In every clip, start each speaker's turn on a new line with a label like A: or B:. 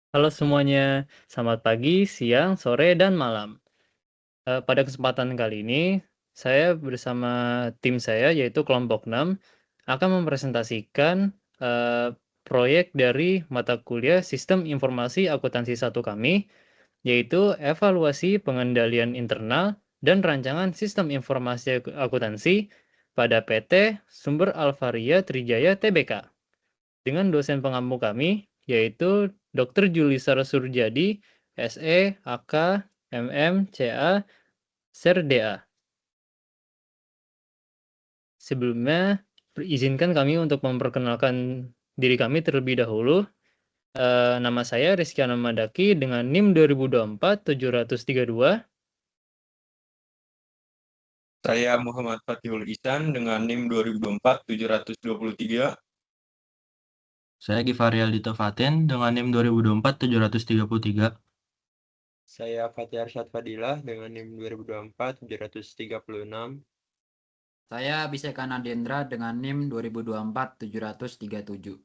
A: Halo semuanya, selamat pagi, siang, sore, dan malam. Pada kesempatan kali ini, saya bersama tim saya, yaitu kelompok 6, akan mempresentasikan proyek dari mata kuliah Sistem Informasi Akuntansi 1 kami, yaitu evaluasi pengendalian internal dan rancangan sistem informasi akuntansi pada PT Sumber Alvaria Trijaya Tbk. Dengan dosen pengampu kami, yaitu Dr. Julisar Surjadi, SE, AK, MM, CA, SERDA. Sebelumnya, izinkan kami untuk memperkenalkan diri kami terlebih dahulu. Nama saya Rizkyana Madaki dengan NIM 2024-732.
B: Saya Muhammad Fatihul Ihsan dengan NIM 2024-723.
C: Saya Givari Aldito Fatin dengan NIM 2024-733.
D: Saya Fatih Arsyad Fadilah dengan NIM 2024-736.
E: Saya Abhishek Anandendra dengan NIM 2024-737.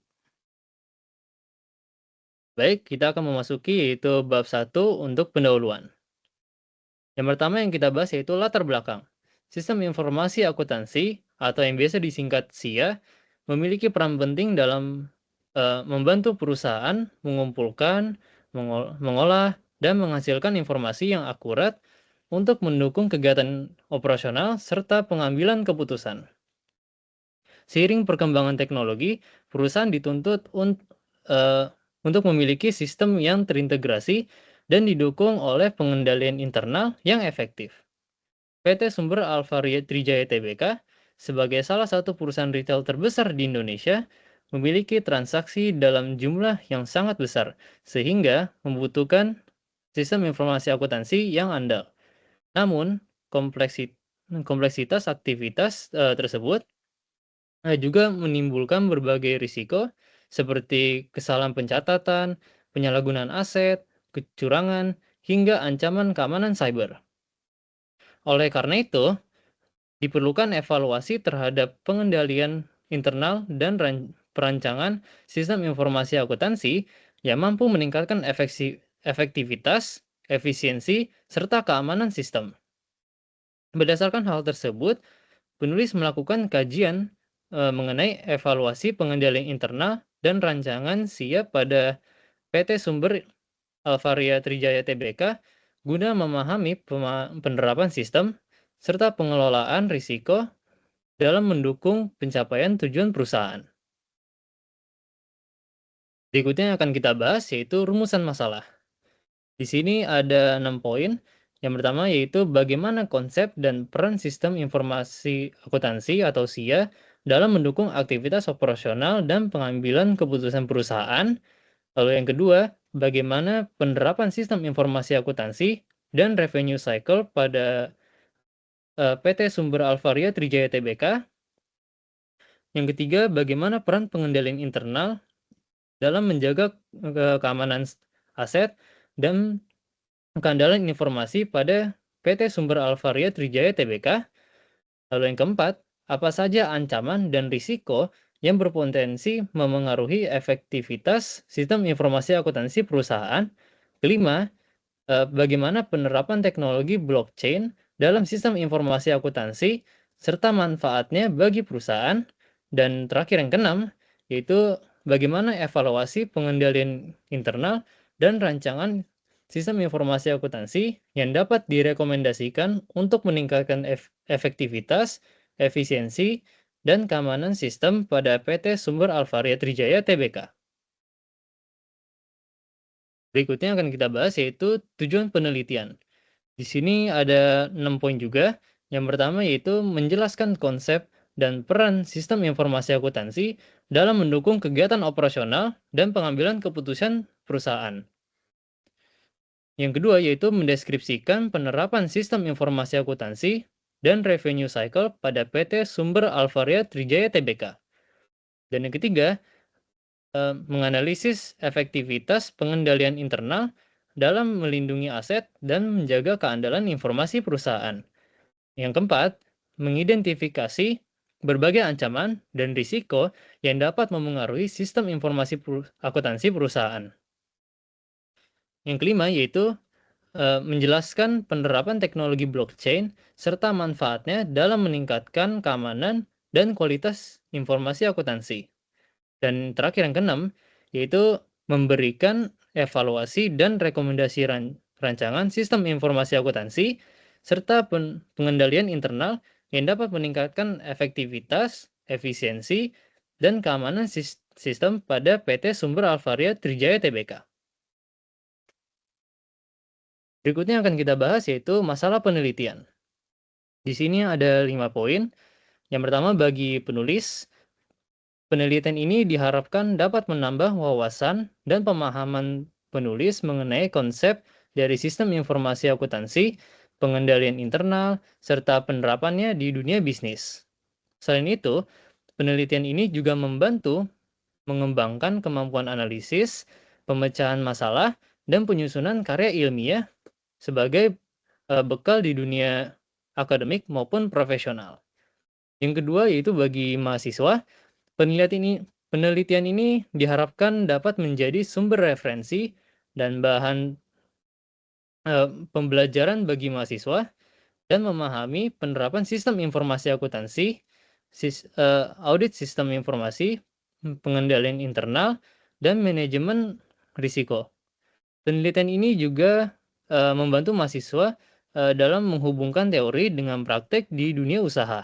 A: Baik, kita akan memasuki yaitu bab 1 untuk pendahuluan. Yang pertama yang kita bahas yaitu latar belakang. Sistem informasi akuntansi atau yang biasa disingkat SIA memiliki peran penting dalam membantu perusahaan mengumpulkan, mengolah, dan menghasilkan informasi yang akurat untuk mendukung kegiatan operasional serta pengambilan keputusan. Seiring perkembangan teknologi, perusahaan dituntut untuk memiliki sistem yang terintegrasi dan didukung oleh pengendalian internal yang efektif. PT Sumber Alvaria Trijaya Tbk sebagai salah satu perusahaan retail terbesar di Indonesia memiliki transaksi dalam jumlah yang sangat besar sehingga membutuhkan sistem informasi akuntansi yang andal. Namun, kompleksitas aktivitas tersebut juga menimbulkan berbagai risiko seperti kesalahan pencatatan, penyalahgunaan aset, kecurangan, hingga ancaman keamanan cyber. Oleh karena itu, diperlukan evaluasi terhadap pengendalian internal dan perancangan sistem informasi akuntansi yang mampu meningkatkan efektivitas, efisiensi, serta keamanan sistem. Berdasarkan hal tersebut, penulis melakukan kajian mengenai evaluasi pengendalian internal dan rancangan SIA pada PT Sumber Alvaria Trijaya Tbk guna memahami penerapan sistem serta pengelolaan risiko dalam mendukung pencapaian tujuan perusahaan. Berikutnya yang akan kita bahas yaitu rumusan masalah. Di sini ada 6 poin. Yang pertama yaitu bagaimana konsep dan peran sistem informasi akuntansi atau SIA dalam mendukung aktivitas operasional dan pengambilan keputusan perusahaan. Lalu yang kedua, bagaimana penerapan sistem informasi akuntansi dan revenue cycle pada PT Sumber Alvaria Trijaya Tbk. Yang ketiga, bagaimana peran pengendalian internal dalam menjaga keamanan aset dan keandalan informasi pada PT Sumber Alvaria Trijaya Tbk. Lalu yang keempat, apa saja ancaman dan risiko yang berpotensi memengaruhi efektivitas sistem informasi akuntansi perusahaan. Kelima, bagaimana penerapan teknologi blockchain dalam sistem informasi akuntansi serta manfaatnya bagi perusahaan. Dan terakhir yang keenam, yaitu bagaimana evaluasi pengendalian internal dan rancangan sistem informasi akuntansi yang dapat direkomendasikan untuk meningkatkan efektivitas, efisiensi, dan keamanan sistem pada PT Sumber Alvaria Trijaya Tbk. Berikutnya akan kita bahas yaitu tujuan penelitian. Di sini ada 6 poin juga. Yang pertama yaitu menjelaskan konsep dan peran sistem informasi akuntansi dalam mendukung kegiatan operasional dan pengambilan keputusan perusahaan. Yang kedua yaitu mendeskripsikan penerapan sistem informasi akuntansi dan revenue cycle pada PT Sumber Alvaria Trijaya Tbk. Dan yang ketiga, menganalisis efektivitas pengendalian internal dalam melindungi aset dan menjaga keandalan informasi perusahaan. Yang keempat, mengidentifikasi berbagai ancaman dan risiko yang dapat memengaruhi sistem informasi akuntansi perusahaan. Yang kelima yaitu menjelaskan penerapan teknologi blockchain serta manfaatnya dalam meningkatkan keamanan dan kualitas informasi akuntansi. Dan terakhir yang keenam, yaitu memberikan evaluasi dan rekomendasi rancangan sistem informasi akuntansi serta pengendalian internal yang dapat meningkatkan efektivitas, efisiensi, dan keamanan sistem pada PT Sumber Alvaria Trijaya Tbk. Berikutnya akan kita bahas yaitu masalah penelitian. Di sini ada 5 poin. Yang pertama, bagi penulis, penelitian ini diharapkan dapat menambah wawasan dan pemahaman penulis mengenai konsep dari sistem informasi akuntansi, pengendalian internal, serta penerapannya di dunia bisnis. Selain itu, penelitian ini juga membantu mengembangkan kemampuan analisis, pemecahan masalah, dan penyusunan karya ilmiah sebagai bekal di dunia akademik maupun profesional. Yang kedua yaitu bagi mahasiswa, penelitian ini diharapkan dapat menjadi sumber referensi dan bahan pembelajaran bagi mahasiswa dan memahami penerapan sistem informasi akuntansi, audit sistem informasi, pengendalian internal, dan manajemen risiko. Penelitian ini juga membantu mahasiswa dalam menghubungkan teori dengan praktek di dunia usaha.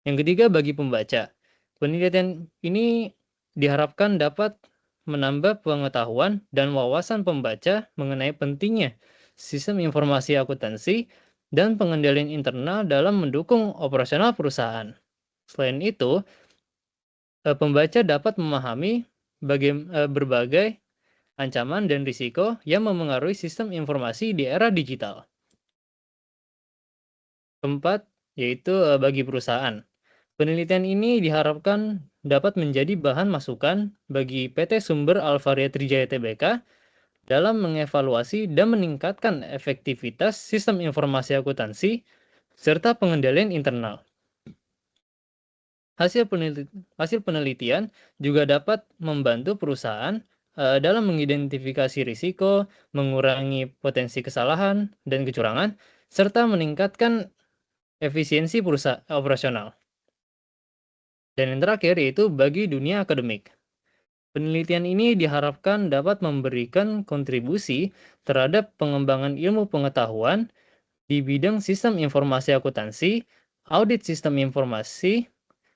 A: Yang ketiga bagi pembaca, penelitian ini diharapkan dapat menambah pengetahuan dan wawasan pembaca mengenai pentingnya sistem informasi akuntansi dan pengendalian internal dalam mendukung operasional perusahaan. Selain itu, pembaca dapat memahami berbagai ancaman dan risiko yang memengaruhi sistem informasi di era digital. Keempat, yaitu bagi perusahaan. Penelitian ini diharapkan dapat menjadi bahan masukan bagi PT Sumber Alvaria Trijaya Tbk dalam mengevaluasi dan meningkatkan efektivitas sistem informasi akuntansi serta pengendalian internal. Hasil penelitian juga dapat membantu perusahaan dalam mengidentifikasi risiko, mengurangi potensi kesalahan dan kecurangan, serta meningkatkan efisiensi perusahaan operasional. Dan yang terakhir yaitu bagi dunia akademik. Penelitian ini diharapkan dapat memberikan kontribusi terhadap pengembangan ilmu pengetahuan di bidang sistem informasi akuntansi, audit sistem informasi,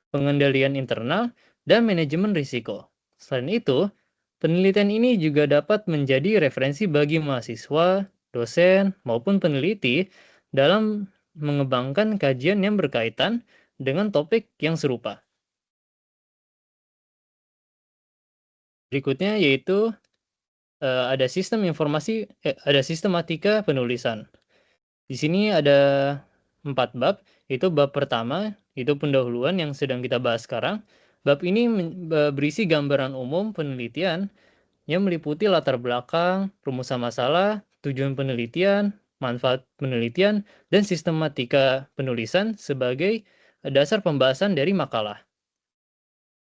A: pengendalian internal, dan manajemen risiko. Selain itu, penelitian ini juga dapat menjadi referensi bagi mahasiswa, dosen, maupun peneliti dalam mengembangkan kajian yang berkaitan dengan topik yang serupa. Berikutnya yaitu ada sistematika penulisan. Di sini ada 4 bab, yaitu bab pertama, itu pendahuluan yang sedang kita bahas sekarang. Bab ini berisi gambaran umum penelitian yang meliputi latar belakang, rumusan masalah, tujuan penelitian, manfaat penelitian, dan sistematika penulisan sebagai dasar pembahasan dari makalah.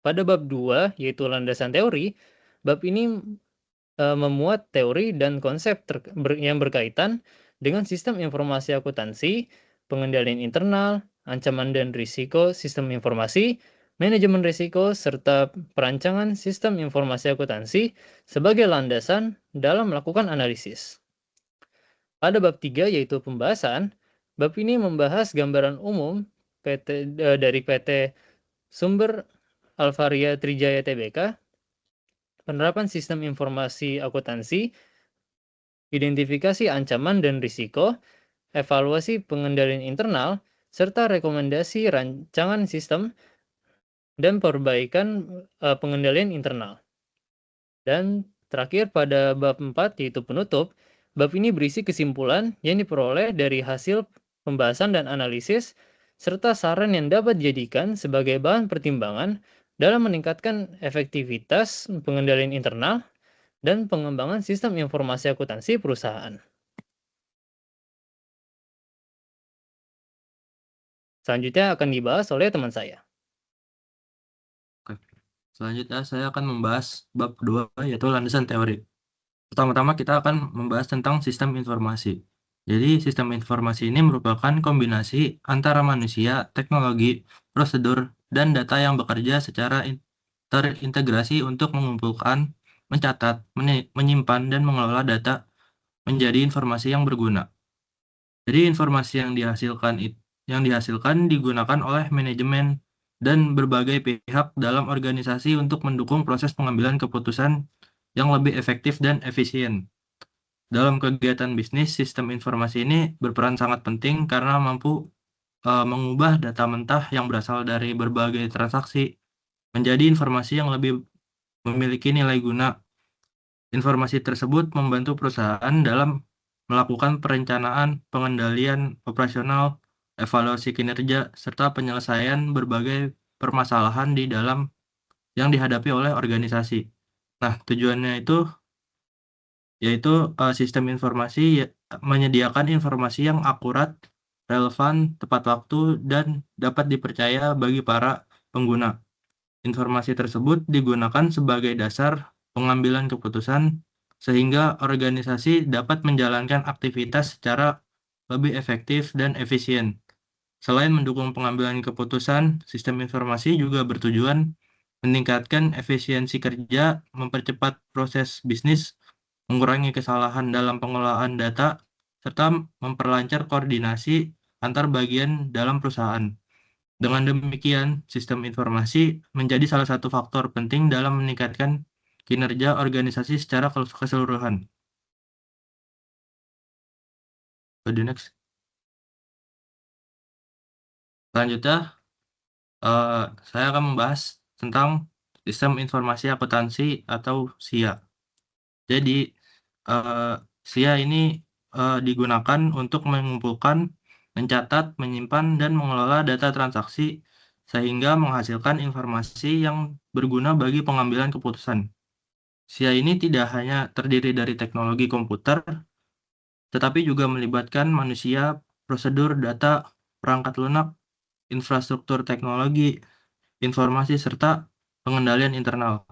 A: Pada bab 2, yaitu landasan teori, bab ini memuat teori dan konsep yang berkaitan dengan sistem informasi akuntansi, pengendalian internal, ancaman dan risiko sistem informasi, manajemen risiko, serta perancangan sistem informasi akuntansi sebagai landasan dalam melakukan analisis. Pada bab 3 yaitu pembahasan, bab ini membahas gambaran umum dari PT Sumber Alvaria Trijaya Tbk, penerapan sistem informasi akuntansi, identifikasi ancaman dan risiko, evaluasi pengendalian internal, serta rekomendasi rancangan sistem dan perbaikan pengendalian internal. Dan terakhir pada bab 4 yaitu penutup, bab ini berisi kesimpulan yang diperoleh dari hasil pembahasan dan analisis serta saran yang dapat dijadikan sebagai bahan pertimbangan dalam meningkatkan efektivitas pengendalian internal dan pengembangan sistem informasi akuntansi perusahaan. Selanjutnya akan dibahas oleh teman saya.
C: Oke. Selanjutnya saya akan membahas bab kedua yaitu landasan teori. Pertama-tama kita akan membahas tentang sistem informasi. Jadi sistem informasi ini merupakan kombinasi antara manusia, teknologi, prosedur, dan data yang bekerja secara terintegrasi untuk mengumpulkan, mencatat, menyimpan, dan mengelola data menjadi informasi yang berguna. Jadi informasi yang dihasilkan digunakan oleh manajemen dan berbagai pihak dalam organisasi untuk mendukung proses pengambilan keputusan yang lebih efektif dan efisien. Dalam kegiatan bisnis, sistem informasi ini berperan sangat penting karena mampu mengubah data mentah yang berasal dari berbagai transaksi menjadi informasi yang lebih memiliki nilai guna. Informasi tersebut membantu perusahaan dalam melakukan perencanaan, pengendalian operasional, evaluasi kinerja, serta penyelesaian berbagai permasalahan di dalam yang dihadapi oleh organisasi. Nah, tujuannya itu yaitu sistem informasi menyediakan informasi yang akurat, relevan, tepat waktu, dan dapat dipercaya bagi para pengguna. Informasi tersebut digunakan sebagai dasar pengambilan keputusan sehingga organisasi dapat menjalankan aktivitas secara lebih efektif dan efisien. Selain mendukung pengambilan keputusan, sistem informasi juga bertujuan meningkatkan efisiensi kerja, mempercepat proses bisnis, mengurangi kesalahan dalam pengelolaan data, serta memperlancar koordinasi antar bagian dalam perusahaan. Dengan demikian, sistem informasi menjadi salah satu faktor penting dalam meningkatkan kinerja organisasi secara keseluruhan. The next. Selanjutnya, saya akan membahas tentang sistem informasi akuntansi atau SIA. Jadi, SIA ini digunakan untuk mengumpulkan, mencatat, menyimpan, dan mengelola data transaksi sehingga menghasilkan informasi yang berguna bagi pengambilan keputusan. SIA ini tidak hanya terdiri dari teknologi komputer, tetapi juga melibatkan manusia, prosedur, data, perangkat lunak, infrastruktur teknologi, informasi, serta pengendalian internal.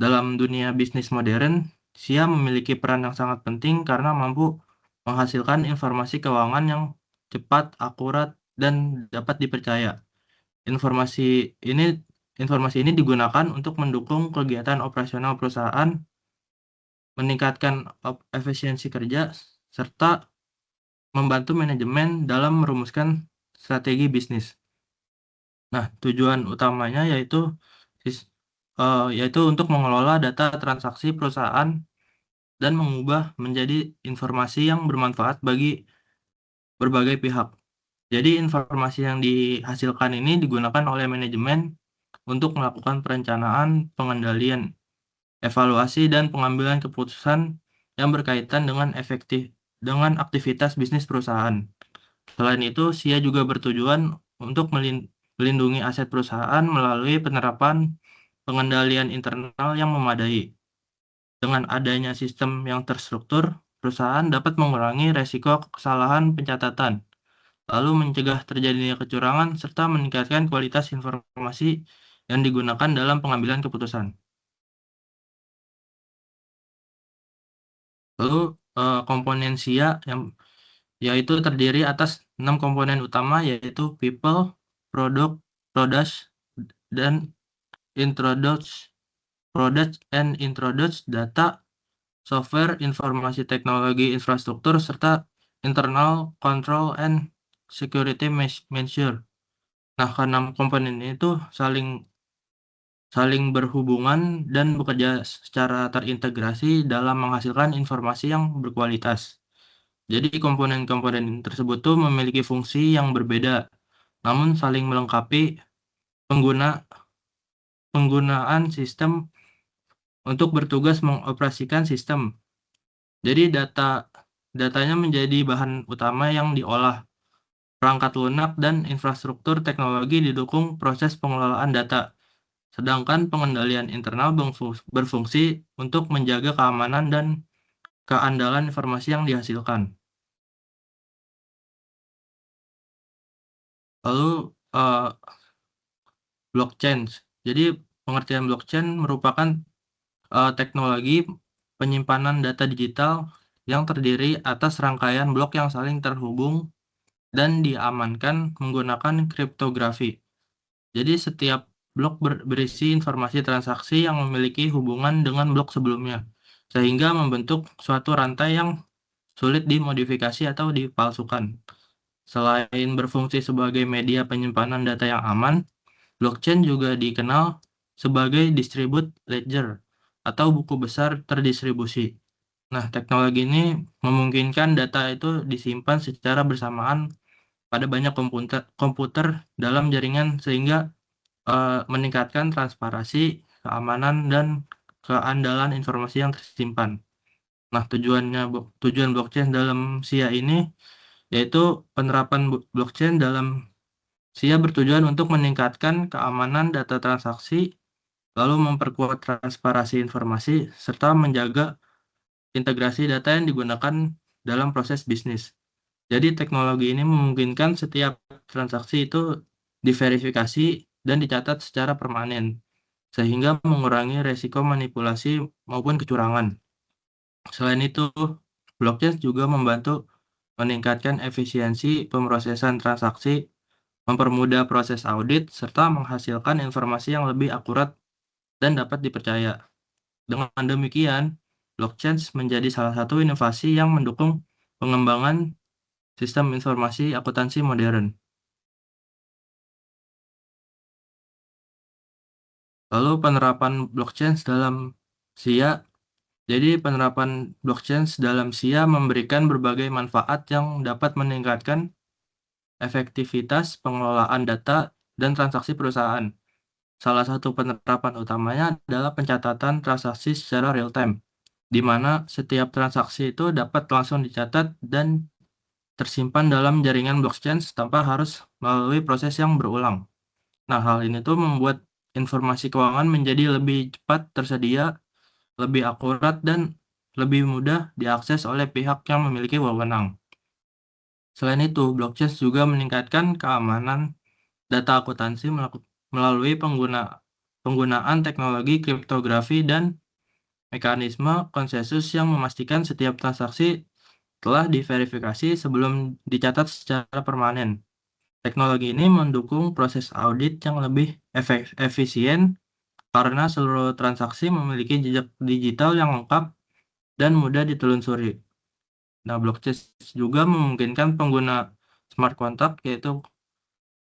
C: Dalam dunia bisnis modern, SIA memiliki peran yang sangat penting karena mampu menghasilkan informasi keuangan yang cepat, akurat, dan dapat dipercaya. Informasi ini digunakan untuk mendukung kegiatan operasional perusahaan, meningkatkan efisiensi kerja, serta membantu manajemen dalam merumuskan strategi bisnis. Nah, tujuan utamanya yaitu untuk mengelola data transaksi perusahaan dan mengubah menjadi informasi yang bermanfaat bagi berbagai pihak. Jadi informasi yang dihasilkan ini digunakan oleh manajemen untuk melakukan perencanaan, pengendalian, evaluasi, dan pengambilan keputusan yang berkaitan dengan aktivitas bisnis perusahaan. Selain itu, SIA juga bertujuan untuk melindungi aset perusahaan melalui penerapan pengendalian internal yang memadai. Dengan adanya sistem yang terstruktur, perusahaan dapat mengurangi resiko kesalahan pencatatan, lalu mencegah terjadinya kecurangan, serta meningkatkan kualitas informasi yang digunakan dalam pengambilan keputusan. Lalu komponen SIA yaitu terdiri atas 6 komponen utama yaitu people, product, products, dan introduce, data, software, informasi teknologi infrastruktur, serta internal control and security measure. Nah, keenam komponen itu saling berhubungan dan bekerja secara terintegrasi dalam menghasilkan informasi yang berkualitas. Jadi komponen-komponen tersebut tuh memiliki fungsi yang berbeda, namun saling melengkapi penggunaan sistem untuk bertugas mengoperasikan sistem. Jadi datanya menjadi bahan utama yang diolah. Perangkat lunak dan infrastruktur teknologi didukung proses pengelolaan data. Sedangkan pengendalian internal berfungsi untuk menjaga keamanan dan keandalan informasi yang dihasilkan. Lalu blockchain. Jadi pengertian blockchain merupakan teknologi penyimpanan data digital yang terdiri atas rangkaian blok yang saling terhubung dan diamankan menggunakan kriptografi. Jadi setiap blok berisi informasi transaksi yang memiliki hubungan dengan blok sebelumnya, sehingga membentuk suatu rantai yang sulit dimodifikasi atau dipalsukan. Selain berfungsi sebagai media penyimpanan data yang aman, blockchain juga dikenal sebagai distributed ledger atau buku besar terdistribusi. Nah, teknologi ini memungkinkan data itu disimpan secara bersamaan pada banyak komputer dalam jaringan sehingga meningkatkan transparansi, keamanan, dan keandalan informasi yang tersimpan. Nah, tujuan blockchain dalam SIA ini yaitu penerapan blockchain dalam SIA bertujuan untuk meningkatkan keamanan data transaksi, lalu memperkuat transparansi informasi, serta menjaga integrasi data yang digunakan dalam proses bisnis. Jadi teknologi ini memungkinkan setiap transaksi itu diverifikasi dan dicatat secara permanen, sehingga mengurangi resiko manipulasi maupun kecurangan. Selain itu, blockchain juga membantu meningkatkan efisiensi pemrosesan transaksi, mempermudah proses audit, serta menghasilkan informasi yang lebih akurat dan dapat dipercaya. Dengan demikian, blockchain menjadi salah satu inovasi yang mendukung pengembangan sistem informasi akuntansi modern. Lalu penerapan blockchain dalam SIA. Jadi penerapan blockchain dalam SIA memberikan berbagai manfaat yang dapat meningkatkan efektivitas pengelolaan data dan transaksi perusahaan. Salah satu penerapan utamanya adalah pencatatan transaksi secara real time, di mana setiap transaksi itu dapat langsung dicatat dan tersimpan dalam jaringan blockchain tanpa harus melalui proses yang berulang. Nah, hal ini tuh membuat informasi keuangan menjadi lebih cepat tersedia, lebih akurat, dan lebih mudah diakses oleh pihak yang memiliki wewenang. Selain itu, blockchain juga meningkatkan keamanan data akuntansi melalui penggunaan teknologi kriptografi dan mekanisme konsensus yang memastikan setiap transaksi telah diverifikasi sebelum dicatat secara permanen. Teknologi ini mendukung proses audit yang lebih efisien karena seluruh transaksi memiliki jejak digital yang lengkap dan mudah ditelusuri. Nah, blockchain juga memungkinkan pengguna smart contract, yaitu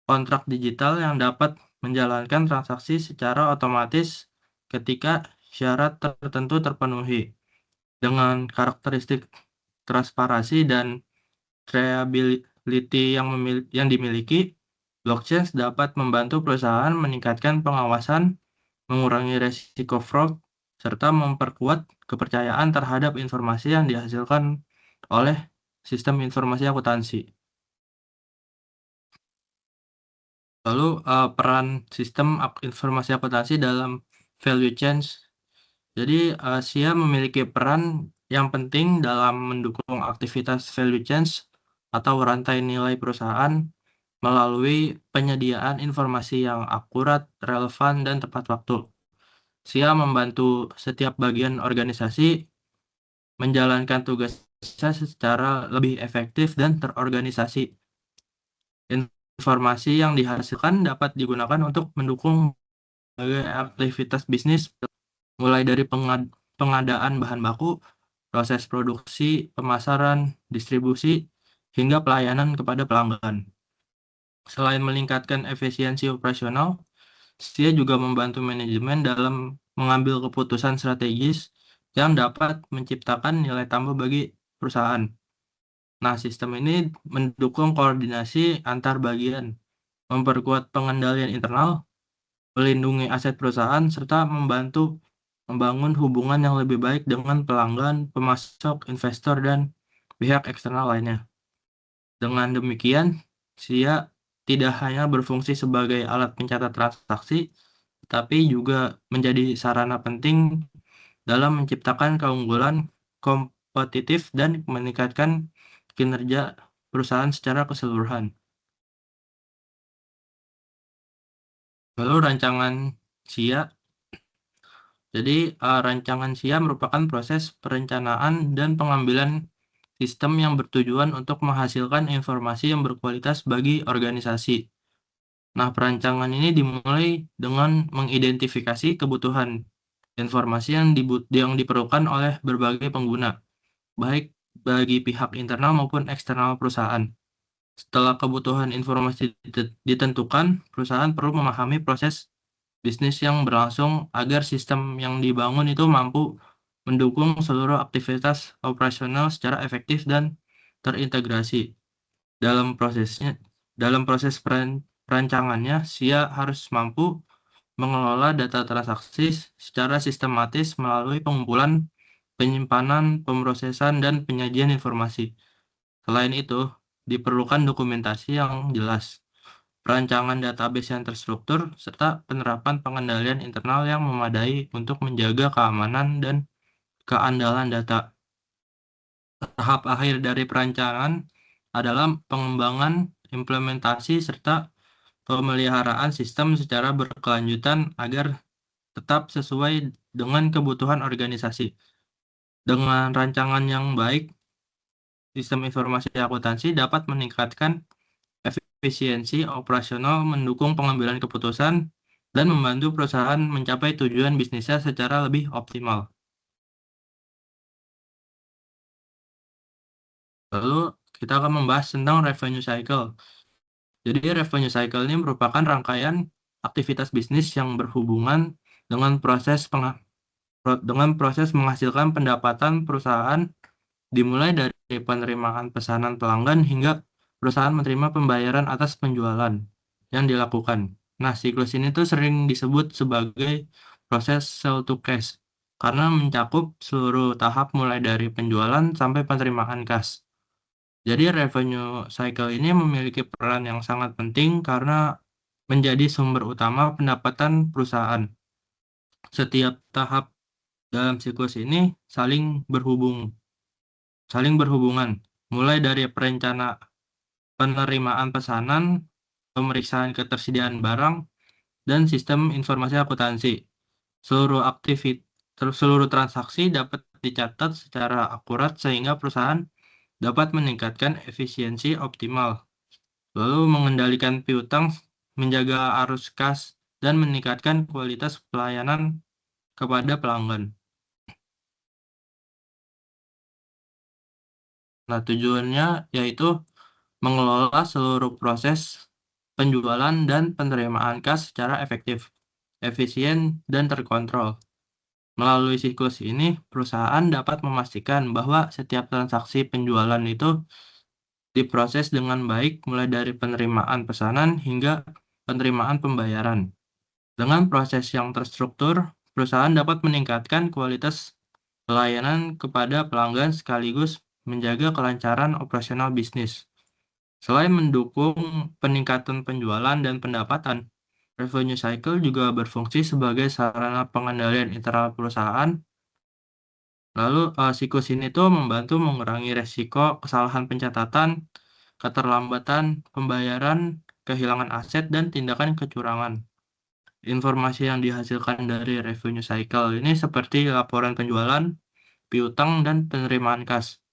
C: kontrak digital yang dapat menjalankan transaksi secara otomatis ketika syarat tertentu terpenuhi. Dengan karakteristik transparansi dan reliability yang dimiliki, blockchain dapat membantu perusahaan meningkatkan pengawasan, mengurangi resiko fraud, serta memperkuat kepercayaan terhadap informasi yang dihasilkan oleh sistem informasi akuntansi. Lalu peran sistem informasi akuntansi dalam value chain. Jadi SIA memiliki peran yang penting dalam mendukung aktivitas value chain atau rantai nilai perusahaan melalui penyediaan informasi yang akurat, relevan, dan tepat waktu. SIA membantu setiap bagian organisasi menjalankan tugasnya secara lebih efektif dan terorganisasi. Informasi yang dihasilkan dapat digunakan untuk mendukung berbagai aktivitas bisnis, mulai dari pengadaan bahan baku, proses produksi, pemasaran, distribusi, hingga pelayanan kepada pelanggan. Selain meningkatkan efisiensi operasional, SIA juga membantu manajemen dalam mengambil keputusan strategis yang dapat menciptakan nilai tambah bagi perusahaan. Nah, sistem ini mendukung koordinasi antar bagian, memperkuat pengendalian internal, melindungi aset perusahaan, serta membantu membangun hubungan yang lebih baik dengan pelanggan, pemasok, investor, dan pihak eksternal lainnya. Dengan demikian, SIA tidak hanya berfungsi sebagai alat pencatat transaksi, tapi juga menjadi sarana penting dalam menciptakan keunggulan kompetitif dan meningkatkan kinerja perusahaan secara keseluruhan. Lalu rancangan SIA. Jadi, rancangan SIA merupakan proses perencanaan dan pengambilan sistem yang bertujuan untuk menghasilkan informasi yang berkualitas bagi organisasi. Nah, perancangan ini dimulai dengan mengidentifikasi kebutuhan informasi yang diperlukan oleh berbagai pengguna, baik bagi pihak internal maupun eksternal perusahaan. Setelah kebutuhan informasi ditentukan, perusahaan perlu memahami proses bisnis yang berlangsung agar sistem yang dibangun itu mampu mendukung seluruh aktivitas operasional secara efektif dan terintegrasi. Dalam proses perancangannya, SIA harus mampu mengelola data transaksi secara sistematis melalui pengumpulan, penyimpanan, pemrosesan, dan penyajian informasi. Selain itu, diperlukan dokumentasi yang jelas, perancangan database yang terstruktur, serta penerapan pengendalian internal yang memadai untuk menjaga keamanan dan keandalan data. Tahap akhir dari perancangan adalah pengembangan, implementasi, serta pemeliharaan sistem secara berkelanjutan agar tetap sesuai dengan kebutuhan organisasi. Dengan rancangan yang baik, sistem informasi akuntansi dapat meningkatkan efisiensi operasional, mendukung pengambilan keputusan, dan membantu perusahaan mencapai tujuan bisnisnya secara lebih optimal. Lalu, kita akan membahas tentang revenue cycle. Jadi, revenue cycle ini merupakan rangkaian aktivitas bisnis yang berhubungan dengan proses menghasilkan pendapatan perusahaan, dimulai dari penerimaan pesanan pelanggan hingga perusahaan menerima pembayaran atas penjualan yang dilakukan. Nah, siklus ini tuh sering disebut sebagai proses sell to cash karena mencakup seluruh tahap mulai dari penjualan sampai penerimaan kas. Jadi revenue cycle ini memiliki peran yang sangat penting karena menjadi sumber utama pendapatan perusahaan. Setiap tahap dalam siklus ini saling berhubungan, mulai dari penerimaan pesanan, pemeriksaan ketersediaan barang, dan sistem informasi akuntansi. Seluruh transaksi dapat dicatat secara akurat sehingga perusahaan dapat meningkatkan efisiensi optimal, lalu mengendalikan piutang, menjaga arus kas, dan meningkatkan kualitas pelayanan kepada pelanggan. Nah, tujuannya yaitu mengelola seluruh proses penjualan dan penerimaan kas secara efektif, efisien, dan terkontrol. Melalui siklus ini, perusahaan dapat memastikan bahwa setiap transaksi penjualan itu diproses dengan baik mulai dari penerimaan pesanan hingga penerimaan pembayaran. Dengan proses yang terstruktur, perusahaan dapat meningkatkan kualitas pelayanan kepada pelanggan sekaligus menjaga kelancaran operasional bisnis. Selain mendukung peningkatan penjualan dan pendapatan, revenue cycle juga berfungsi sebagai sarana pengendalian internal perusahaan. Lalu, siklus ini tuh membantu mengurangi resiko kesalahan pencatatan, keterlambatan pembayaran, kehilangan aset, dan tindakan kecurangan. Informasi yang dihasilkan dari revenue cycle ini seperti laporan penjualan, piutang, dan penerimaan kas,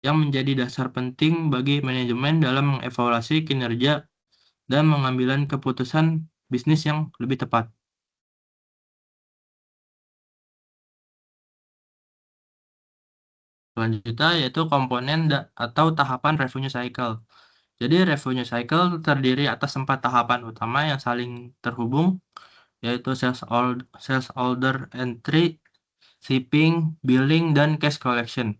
C: yang menjadi dasar penting bagi manajemen dalam mengevaluasi kinerja dan mengambil keputusan bisnis yang lebih tepat. Selanjutnya yaitu komponen atau tahapan revenue cycle. Jadi revenue cycle terdiri atas 4 tahapan utama yang saling terhubung, yaitu sales order entry, shipping, billing, dan cash collection.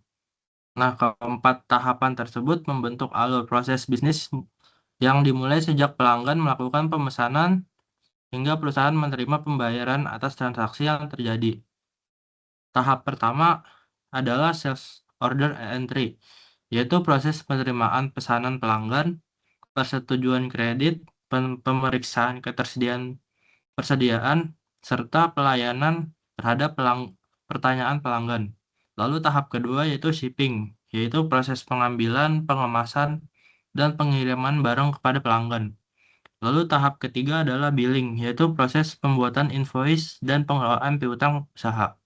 C: Nah, keempat tahapan tersebut membentuk alur proses bisnis yang dimulai sejak pelanggan melakukan pemesanan hingga perusahaan menerima pembayaran atas transaksi yang terjadi. Tahap pertama adalah sales order entry, yaitu proses penerimaan pesanan pelanggan, persetujuan kredit, pemeriksaan persediaan, serta pelayanan terhadap pertanyaan pelanggan. Lalu tahap kedua yaitu shipping, yaitu proses pengambilan, pengemasan, dan pengiriman barang kepada pelanggan. Lalu tahap ketiga adalah billing, yaitu proses pembuatan invoice dan pengelolaan piutang usaha.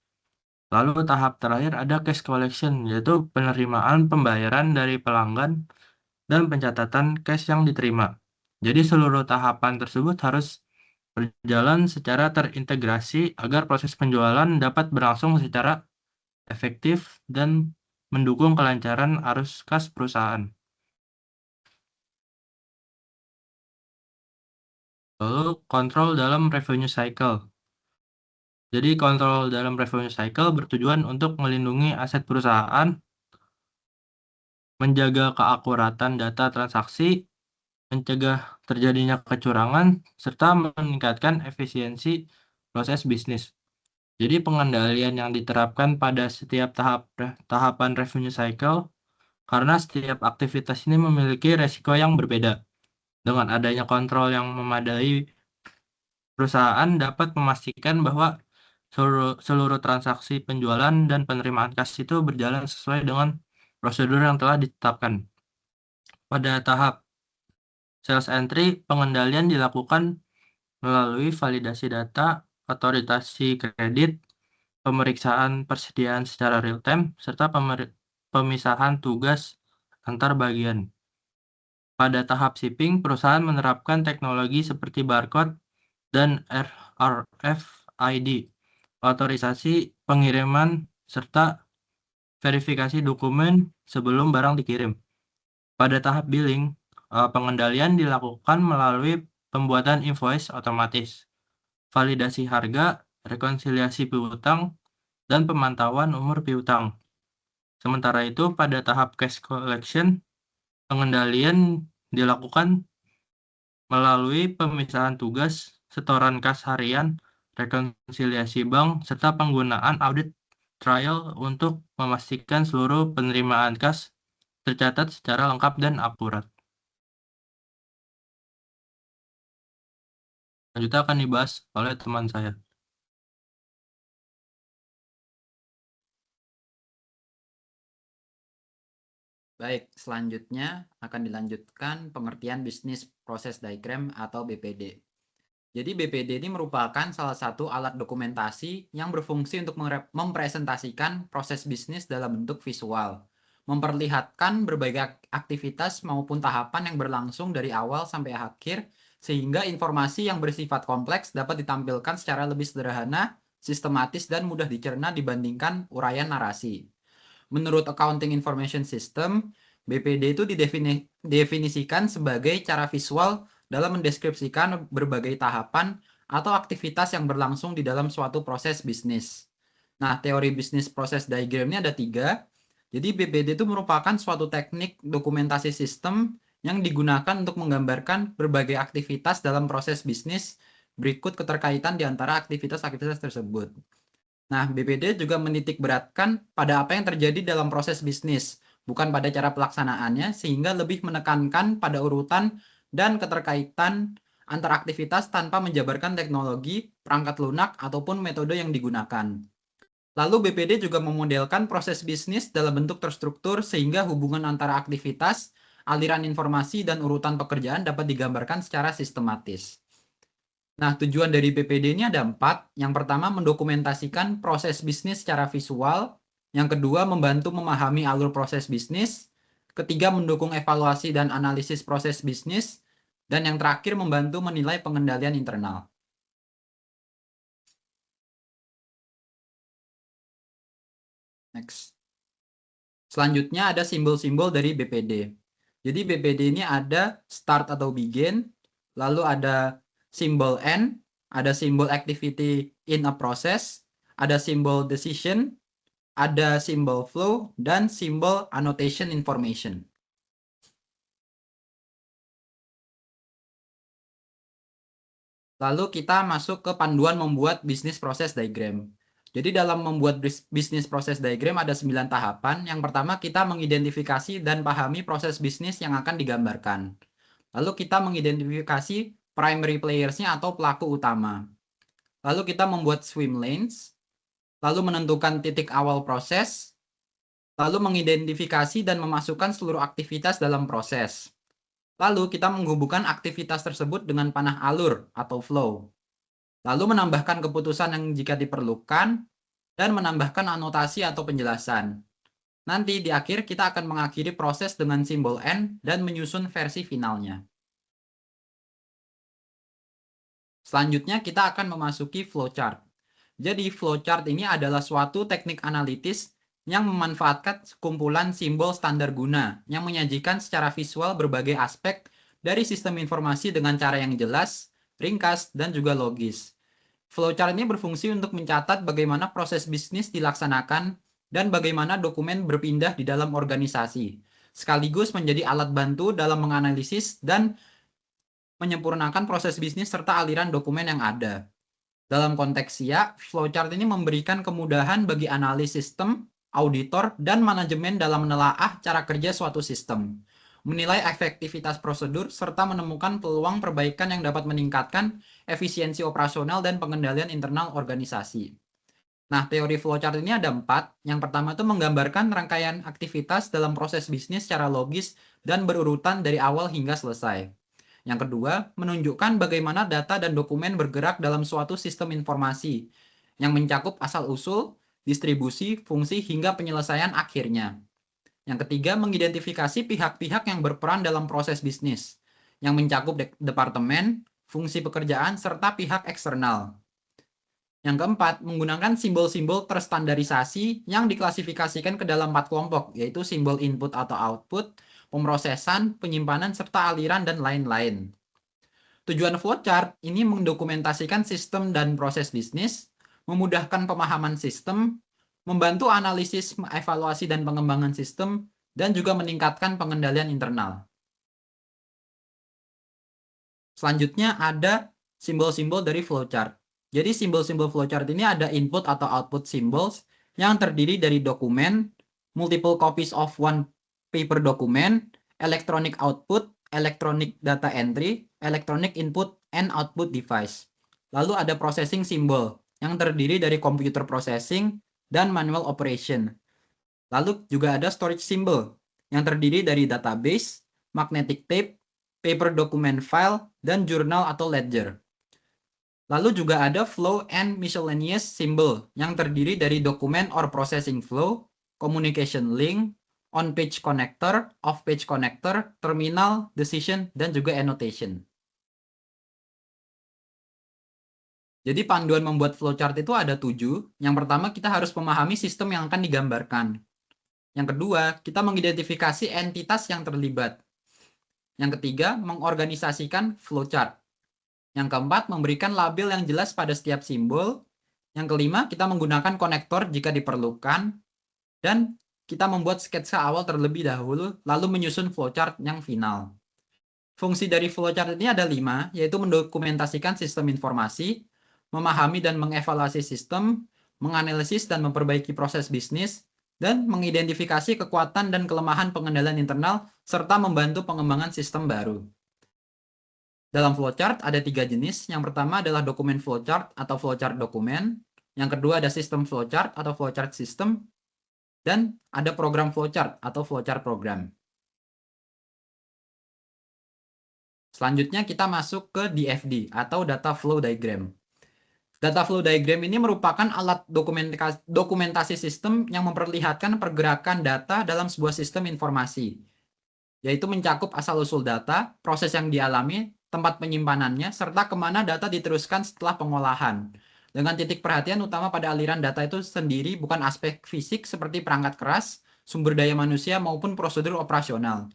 C: Lalu tahap terakhir ada cash collection, yaitu penerimaan pembayaran dari pelanggan dan pencatatan cash yang diterima. Jadi seluruh tahapan tersebut harus berjalan secara terintegrasi agar proses penjualan dapat berlangsung secara efektif dan mendukung kelancaran arus kas perusahaan. Lalu kontrol dalam revenue cycle. Jadi kontrol dalam revenue cycle bertujuan untuk melindungi aset perusahaan, menjaga keakuratan data transaksi, mencegah terjadinya kecurangan, serta meningkatkan efisiensi proses bisnis. Jadi pengendalian yang diterapkan pada setiap tahapan revenue cycle karena setiap aktivitas ini memiliki resiko yang berbeda. Dengan adanya kontrol yang memadai, perusahaan dapat memastikan bahwa seluruh transaksi penjualan dan penerimaan kas itu berjalan sesuai dengan prosedur yang telah ditetapkan. Pada tahap sales entry, pengendalian dilakukan melalui validasi data, otorisasi kredit, pemeriksaan persediaan secara real-time, serta pemisahan tugas antar bagian. Pada tahap shipping, perusahaan menerapkan teknologi seperti barcode dan RFID, otorisasi pengiriman, serta verifikasi dokumen sebelum barang dikirim. Pada tahap billing, pengendalian dilakukan melalui pembuatan invoice otomatis, validasi harga, rekonsiliasi piutang, dan pemantauan umur piutang. Sementara itu, pada tahap cash collection, pengendalian dilakukan melalui pemisahan tugas, setoran kas harian, rekonsiliasi bank, serta penggunaan audit trial untuk memastikan seluruh penerimaan kas tercatat secara lengkap dan akurat. Selanjutnya akan dibahas oleh teman saya.
E: Baik, selanjutnya akan dilanjutkan pengertian bisnis proses diagram atau BPD. Jadi BPD ini merupakan salah satu alat dokumentasi yang berfungsi untuk mempresentasikan proses bisnis dalam bentuk visual, memperlihatkan berbagai aktivitas maupun tahapan yang berlangsung dari awal sampai akhir, sehingga informasi yang bersifat kompleks dapat ditampilkan secara lebih sederhana, sistematis, dan mudah dicerna dibandingkan uraian narasi. Menurut Accounting Information System, BPD itu didefinisikan sebagai cara visual dalam mendeskripsikan berbagai tahapan atau aktivitas yang berlangsung di dalam suatu proses bisnis. Nah, teori bisnis proses diagram ini ada 3. Jadi BPD itu merupakan suatu teknik dokumentasi sistem yang digunakan untuk menggambarkan berbagai aktivitas dalam proses bisnis berikut keterkaitan di antara aktivitas-aktivitas tersebut. Nah, BPD juga menitikberatkan pada apa yang terjadi dalam proses bisnis, bukan pada cara pelaksanaannya, sehingga lebih menekankan pada urutan dan keterkaitan antar aktivitas tanpa menjabarkan teknologi, perangkat lunak, ataupun metode yang digunakan. Lalu BPD juga memodelkan proses bisnis dalam bentuk terstruktur sehingga hubungan antara aktivitas, aliran informasi, dan urutan pekerjaan dapat digambarkan secara sistematis. Nah, tujuan dari BPD ini ada 4. Yang pertama, mendokumentasikan proses bisnis secara visual. Yang kedua, membantu memahami alur proses bisnis. Ketiga, mendukung evaluasi dan analisis proses bisnis. Dan yang terakhir, membantu menilai pengendalian internal. Next. Selanjutnya ada simbol-simbol dari BPD. Jadi BPD ini ada start atau begin, lalu ada simbol N, ada simbol activity in a process, ada simbol decision, ada simbol flow, dan simbol annotation information. Lalu kita masuk ke panduan membuat bisnis proses diagram. Jadi dalam membuat bisnis proses diagram ada 9 tahapan. Yang pertama kita mengidentifikasi dan pahami proses bisnis yang akan digambarkan. Lalu kita mengidentifikasi primary players-nya atau pelaku utama. Lalu kita membuat swim lanes. Lalu menentukan titik awal proses. Lalu mengidentifikasi dan memasukkan seluruh aktivitas dalam proses. Lalu kita menghubungkan aktivitas tersebut dengan panah alur atau flow. Lalu menambahkan keputusan yang jika diperlukan dan menambahkan anotasi atau penjelasan. Nanti di akhir kita akan mengakhiri proses dengan simbol N dan menyusun versi finalnya. Selanjutnya kita akan memasuki flowchart. Jadi flowchart ini adalah suatu teknik analitis yang memanfaatkan kumpulan simbol standar guna yang menyajikan secara visual berbagai aspek dari sistem informasi dengan cara yang jelas, ringkas, dan juga logis. Flowchart ini berfungsi untuk mencatat bagaimana proses bisnis dilaksanakan dan bagaimana dokumen berpindah di dalam organisasi, sekaligus menjadi alat bantu dalam menganalisis dan menyempurnakan proses bisnis serta aliran dokumen yang ada. Dalam konteks SIA, flowchart ini memberikan kemudahan bagi analis sistem, auditor, dan manajemen dalam menelaah cara kerja suatu sistem, menilai efektivitas prosedur, serta menemukan peluang perbaikan yang dapat meningkatkan efisiensi operasional dan pengendalian internal organisasi. Nah, teori flowchart ini ada 4. Yang pertama itu menggambarkan rangkaian aktivitas dalam proses bisnis secara logis dan berurutan dari awal hingga selesai. Yang kedua, menunjukkan bagaimana data dan dokumen bergerak dalam suatu sistem informasi yang mencakup asal-usul, distribusi, fungsi, hingga penyelesaian akhirnya. Yang ketiga, mengidentifikasi pihak-pihak yang berperan dalam proses bisnis, yang mencakup departemen, fungsi pekerjaan, serta pihak eksternal. Yang keempat, menggunakan simbol-simbol terstandarisasi yang diklasifikasikan ke dalam 4 kelompok, yaitu simbol input atau output, pemrosesan, penyimpanan, serta aliran, dan lain-lain. Tujuan flowchart ini mendokumentasikan sistem dan proses bisnis, memudahkan pemahaman sistem, membantu analisis, evaluasi, dan pengembangan sistem, dan juga meningkatkan pengendalian internal. Selanjutnya ada simbol-simbol dari flowchart. Jadi simbol-simbol flowchart ini ada input atau output symbols yang terdiri dari dokumen, multiple copies of one paper document, electronic output, electronic data entry, electronic input and output device. Lalu ada processing symbol yang terdiri dari computer processing dan manual operation. Lalu juga ada storage symbol yang terdiri dari database, magnetic tape, paper document file, dan journal atau ledger. Lalu juga ada flow and miscellaneous symbol yang terdiri dari dokumen or processing flow, communication link, on-page connector, off-page connector, terminal, decision, dan juga annotation. Jadi panduan membuat flowchart itu ada 7. Yang pertama, kita harus memahami sistem yang akan digambarkan. Yang kedua, kita mengidentifikasi entitas yang terlibat. Yang ketiga, mengorganisasikan flowchart. Yang keempat, memberikan label yang jelas pada setiap simbol. Yang kelima, kita menggunakan konektor jika diperlukan. Dan kita membuat sketsa awal terlebih dahulu, lalu menyusun flowchart yang final. Fungsi dari flowchart ini ada 5, yaitu mendokumentasikan sistem informasi, memahami dan mengevaluasi sistem, menganalisis dan memperbaiki proses bisnis, dan mengidentifikasi kekuatan dan kelemahan pengendalian internal, serta membantu pengembangan sistem baru. Dalam flowchart ada 3 jenis. Yang pertama adalah dokumen flowchart atau flowchart dokumen. Yang kedua ada sistem flowchart atau flowchart system. Dan ada program flowchart atau flowchart program. Selanjutnya kita masuk ke DFD atau data flow diagram. Data flow diagram ini merupakan alat dokumentasi sistem yang memperlihatkan pergerakan data dalam sebuah sistem informasi, yaitu mencakup asal-usul data, proses yang dialami, tempat penyimpanannya, serta kemana data diteruskan setelah pengolahan. Dengan titik perhatian utama pada aliran data itu sendiri, bukan aspek fisik seperti perangkat keras, sumber daya manusia, maupun prosedur operasional.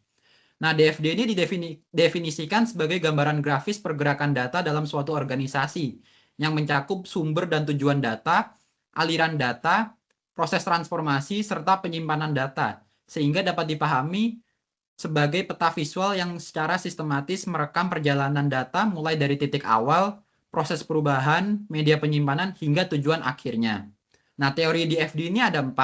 E: Nah, DFD ini didefinisikan sebagai gambaran grafis pergerakan data dalam suatu organisasi yang mencakup sumber dan tujuan data, aliran data, proses transformasi, serta penyimpanan data, sehingga dapat dipahami sebagai peta visual yang secara sistematis merekam perjalanan data mulai dari titik awal, proses perubahan, media penyimpanan, hingga tujuan akhirnya. Nah, teori DFD ini ada 4.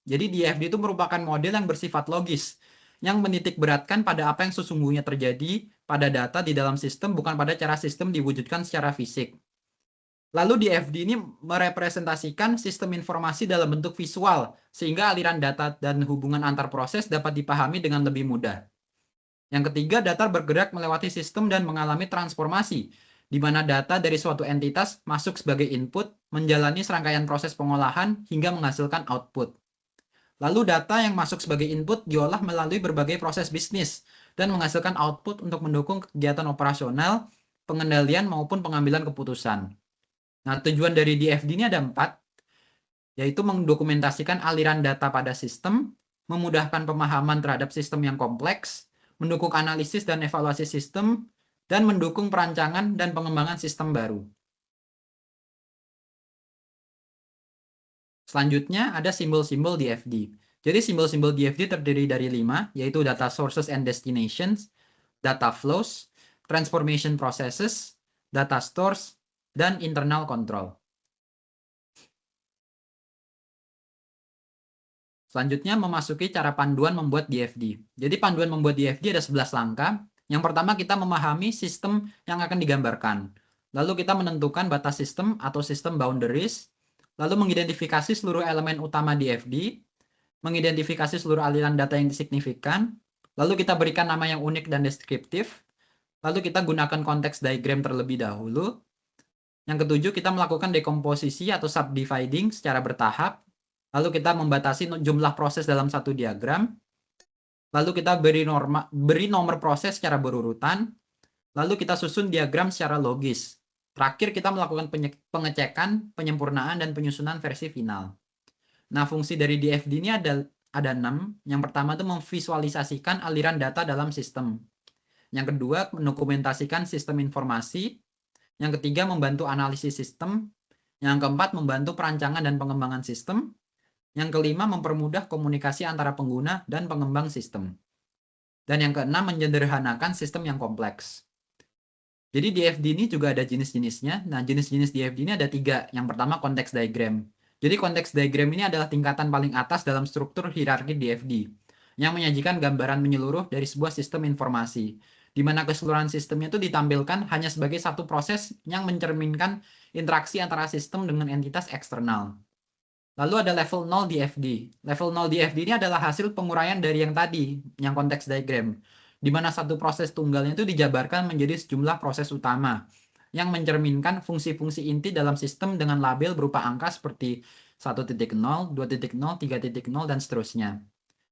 E: Jadi DFD itu merupakan model yang bersifat logis, yang menitik beratkan pada apa yang sesungguhnya terjadi pada data di dalam sistem, bukan pada cara sistem diwujudkan secara fisik. Lalu DFD ini merepresentasikan sistem informasi dalam bentuk visual, sehingga aliran data dan hubungan antar proses dapat dipahami dengan lebih mudah. Yang ketiga, data bergerak melewati sistem dan mengalami transformasi, di mana data dari suatu entitas masuk sebagai input, menjalani serangkaian proses pengolahan hingga menghasilkan output. Lalu data yang masuk sebagai input diolah melalui berbagai proses bisnis dan menghasilkan output untuk mendukung kegiatan operasional, pengendalian maupun pengambilan keputusan. Nah, tujuan dari DFD ini ada 4, yaitu mendokumentasikan aliran data pada sistem, memudahkan pemahaman terhadap sistem yang kompleks, mendukung analisis dan evaluasi sistem, dan mendukung perancangan dan pengembangan sistem baru. Selanjutnya ada simbol-simbol DFD. Jadi simbol-simbol DFD terdiri dari 5, yaitu data sources and destinations, data flows, transformation processes, data stores, dan internal control. Selanjutnya memasuki cara panduan membuat DFD. Jadi panduan membuat DFD ada 11 langkah. Yang pertama kita memahami sistem yang akan digambarkan. Lalu kita menentukan batas sistem atau sistem boundaries. Lalu mengidentifikasi seluruh elemen utama DFD. Mengidentifikasi seluruh aliran data yang signifikan. Lalu kita berikan nama yang unik dan deskriptif. Lalu kita gunakan konteks diagram terlebih dahulu. Yang ketujuh, kita melakukan dekomposisi atau subdividing secara bertahap. Lalu kita membatasi jumlah proses dalam satu diagram. Lalu kita beri nomor proses secara berurutan. Lalu kita susun diagram secara logis. Terakhir kita melakukan pengecekan, penyempurnaan, dan penyusunan versi final. Nah, fungsi dari DFD ini ada 6. Yang pertama itu memvisualisasikan aliran data dalam sistem. Yang kedua, mendokumentasikan sistem informasi. Yang ketiga, membantu analisis sistem. Yang keempat, membantu perancangan dan pengembangan sistem. Yang kelima, mempermudah komunikasi antara pengguna dan pengembang sistem. Dan yang keenam, menyederhanakan sistem yang kompleks. Jadi DFD ini juga ada jenis-jenisnya. Nah, jenis-jenis DFD ini ada 3. Yang pertama, konteks diagram. Jadi konteks diagram ini adalah tingkatan paling atas dalam struktur hierarki DFD, yang menyajikan gambaran menyeluruh dari sebuah sistem informasi, di mana keseluruhan sistemnya itu ditampilkan hanya sebagai satu proses yang mencerminkan interaksi antara sistem dengan entitas eksternal. Lalu ada level 0 DFD. Level 0 DFD ini adalah hasil penguraian dari yang tadi, yang konteks diagram, di mana satu proses tunggalnya itu dijabarkan menjadi sejumlah proses utama, yang mencerminkan fungsi-fungsi inti dalam sistem dengan label berupa angka seperti 1.0, 2.0, 3.0, dan seterusnya.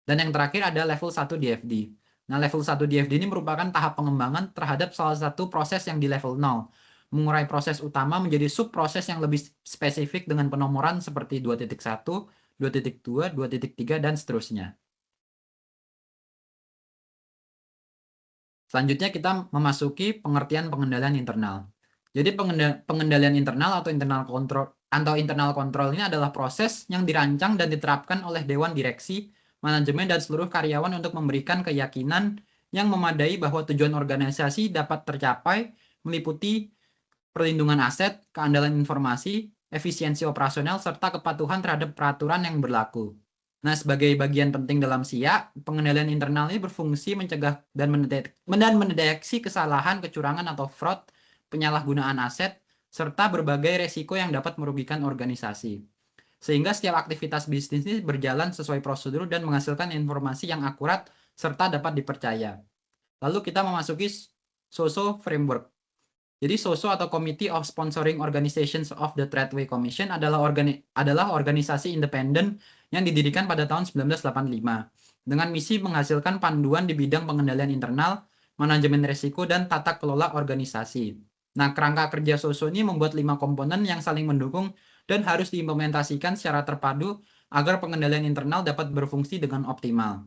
E: Dan yang terakhir ada level 1 DFD. Nah, level 1 DFD ini merupakan tahap pengembangan terhadap salah satu proses yang di level 0. Mengurai proses utama menjadi subproses yang lebih spesifik dengan penomoran seperti 2.1, 2.2, 2.3, dan seterusnya. Selanjutnya kita memasuki pengertian pengendalian internal. Jadi pengendalian internal atau internal control ini adalah proses yang dirancang dan diterapkan oleh dewan direksi, manajemen, dan seluruh karyawan untuk memberikan keyakinan yang memadai bahwa tujuan organisasi dapat tercapai, meliputi perlindungan aset, keandalan informasi, efisiensi operasional, serta kepatuhan terhadap peraturan yang berlaku. Nah, sebagai bagian penting dalam SIA, pengendalian internal ini berfungsi mencegah dan mendeteksi kesalahan, kecurangan atau fraud, penyalahgunaan aset, serta berbagai resiko yang dapat merugikan organisasi. Sehingga setiap aktivitas bisnis ini berjalan sesuai prosedur dan menghasilkan informasi yang akurat serta dapat dipercaya. Lalu kita memasuki SOSO Framework. Jadi SOSO atau Committee of Sponsoring Organizations of the Tradeway Commission adalah organisasi independen yang didirikan pada tahun 1985 dengan misi menghasilkan panduan di bidang pengendalian internal, manajemen risiko, dan tata kelola organisasi. Nah, kerangka kerja SOSO ini membuat 5 komponen yang saling mendukung dan harus diimplementasikan secara terpadu agar pengendalian internal dapat berfungsi dengan optimal.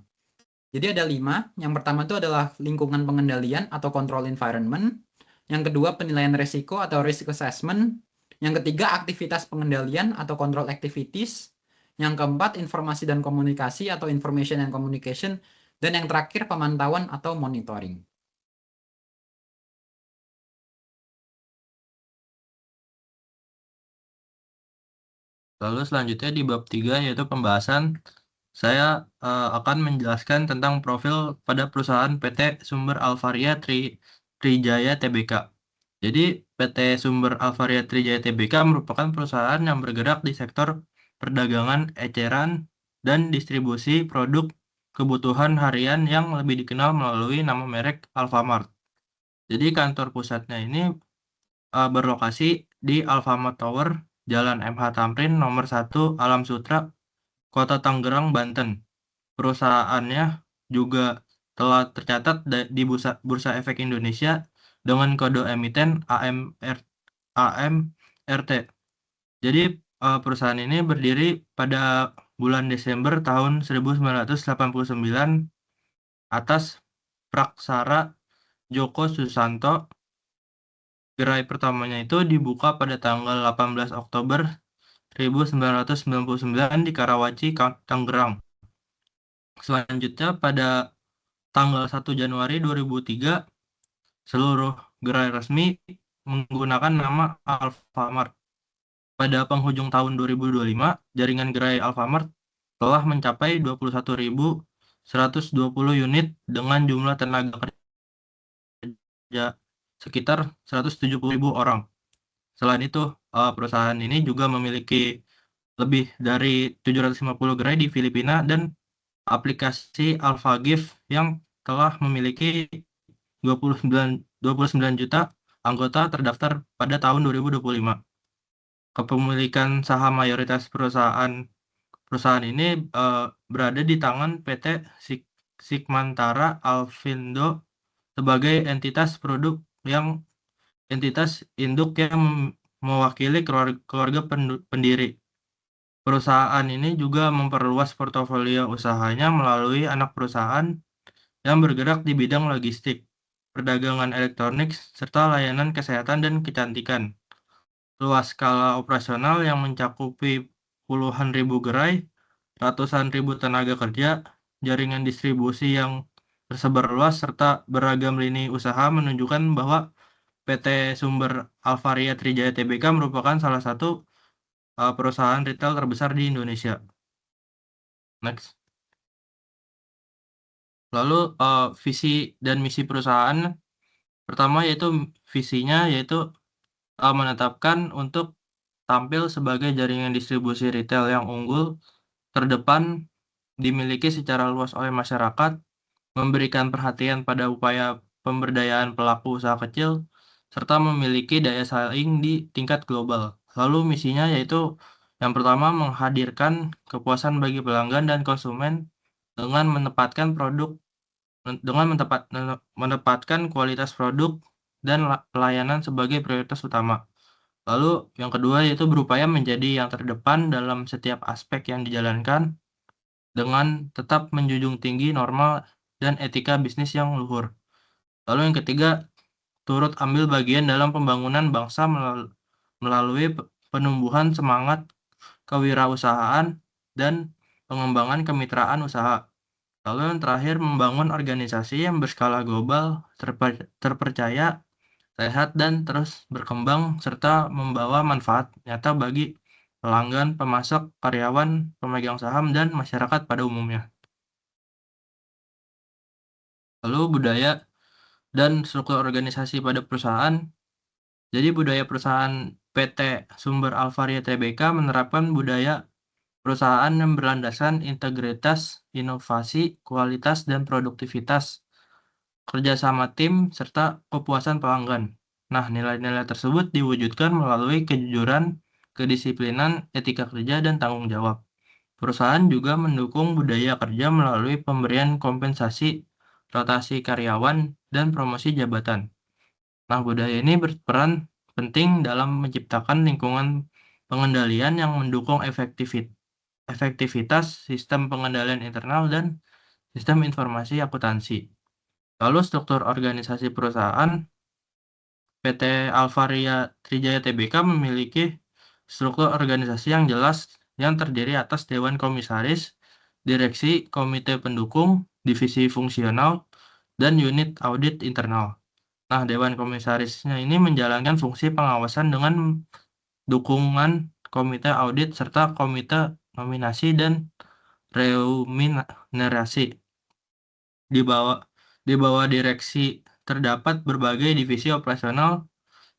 E: Jadi ada 5. Yang pertama itu adalah lingkungan pengendalian atau control environment. Yang kedua, penilaian risiko atau risk assessment. Yang ketiga, aktivitas pengendalian atau control activities. Yang keempat, informasi dan komunikasi atau information and communication. Dan yang terakhir, pemantauan atau monitoring.
C: Lalu selanjutnya di bab 3 yaitu pembahasan, saya akan menjelaskan tentang profil pada perusahaan PT Sumber Alvaria Trijaya Tbk. Jadi PT Sumber Alvaria Trijaya Tbk merupakan perusahaan yang bergerak di sektor perdagangan eceran dan distribusi produk kebutuhan harian yang lebih dikenal melalui nama merek Alfamart. Jadi kantor pusatnya ini berlokasi di Alfamart Tower, Jalan MH Tamrin nomor 1 Alam Sutra, Kota Tangerang, Banten. Perusahaannya juga telah tercatat di Bursa Efek Indonesia dengan kode emiten AMRT. Jadi perusahaan ini berdiri pada bulan Desember tahun 1989 atas praksara Joko Susanto. Gerai pertamanya itu dibuka pada tanggal 18 Oktober 1999 di Karawaci, Tangerang. Selanjutnya pada tanggal 1 Januari 2003 seluruh gerai resmi menggunakan nama Alfamart. Pada penghujung tahun 2025, jaringan gerai Alfamart telah mencapai 21.120 unit dengan jumlah tenaga kerja sekitar 170.000 orang. Selain itu, perusahaan ini juga memiliki lebih dari 750 gerai di Filipina dan aplikasi AlphaGift yang telah memiliki 29 juta anggota terdaftar pada tahun 2025. Kepemilikan saham mayoritas perusahaan ini berada di tangan PT Sigmantara Alfindo sebagai entitas induk yang mewakili keluarga pendiri. Perusahaan ini juga memperluas portofolio usahanya melalui anak perusahaan yang bergerak di bidang logistik, perdagangan elektronik, serta layanan kesehatan dan kecantikan. Luas skala operasional yang mencakupi puluhan ribu gerai, ratusan ribu tenaga kerja, jaringan distribusi yang tersebar luas, serta beragam lini usaha menunjukkan bahwa PT Sumber Alvaria Trijaya Tbk merupakan salah satu perusahaan retail terbesar di Indonesia. Next. Lalu visi dan misi perusahaan pertama yaitu visinya yaitu menetapkan untuk tampil sebagai jaringan distribusi retail yang unggul, terdepan, dimiliki secara luas oleh masyarakat, memberikan perhatian pada upaya pemberdayaan pelaku usaha kecil, serta memiliki daya saing di tingkat global. Lalu misinya yaitu yang pertama menghadirkan kepuasan bagi pelanggan dan konsumen dengan menempatkan kualitas produk dan pelayanan sebagai prioritas utama. Lalu yang kedua yaitu berupaya menjadi yang terdepan dalam setiap aspek yang dijalankan dengan tetap menjunjung tinggi norma dan etika bisnis yang luhur. Lalu yang ketiga, turut ambil bagian dalam pembangunan bangsa melalui penumbuhan semangat kewirausahaan dan pengembangan kemitraan usaha. Lalu yang terakhir, membangun organisasi yang berskala global, terpercaya, sehat, dan terus berkembang, serta membawa manfaat nyata bagi pelanggan, pemasok, karyawan, pemegang saham, dan masyarakat pada umumnya. Lalu budaya dan struktur organisasi pada perusahaan. Jadi budaya perusahaan PT Sumber Alvaria Tbk menerapkan budaya perusahaan yang berlandaskan integritas, inovasi, kualitas, dan produktivitas, kerjasama tim, serta kepuasan pelanggan. Nah, nilai-nilai tersebut diwujudkan melalui kejujuran, kedisiplinan, etika kerja, dan tanggung jawab. Perusahaan juga mendukung budaya kerja melalui pemberian kompensasi, rotasi karyawan, dan promosi jabatan. Nah, budaya ini berperan penting dalam menciptakan lingkungan pengendalian yang mendukung efektivitas sistem pengendalian internal dan sistem informasi akuntansi. Lalu struktur organisasi perusahaan, PT Alvaria Trijaya Tbk memiliki struktur organisasi yang jelas yang terdiri atas Dewan Komisaris, Direksi, Komite Pendukung, Divisi Fungsional, dan Unit Audit Internal. Nah, Dewan Komisarisnya ini menjalankan fungsi pengawasan dengan dukungan Komite Audit serta Komite Nominasi dan Remunerasi. Di bawah direksi terdapat berbagai divisi operasional,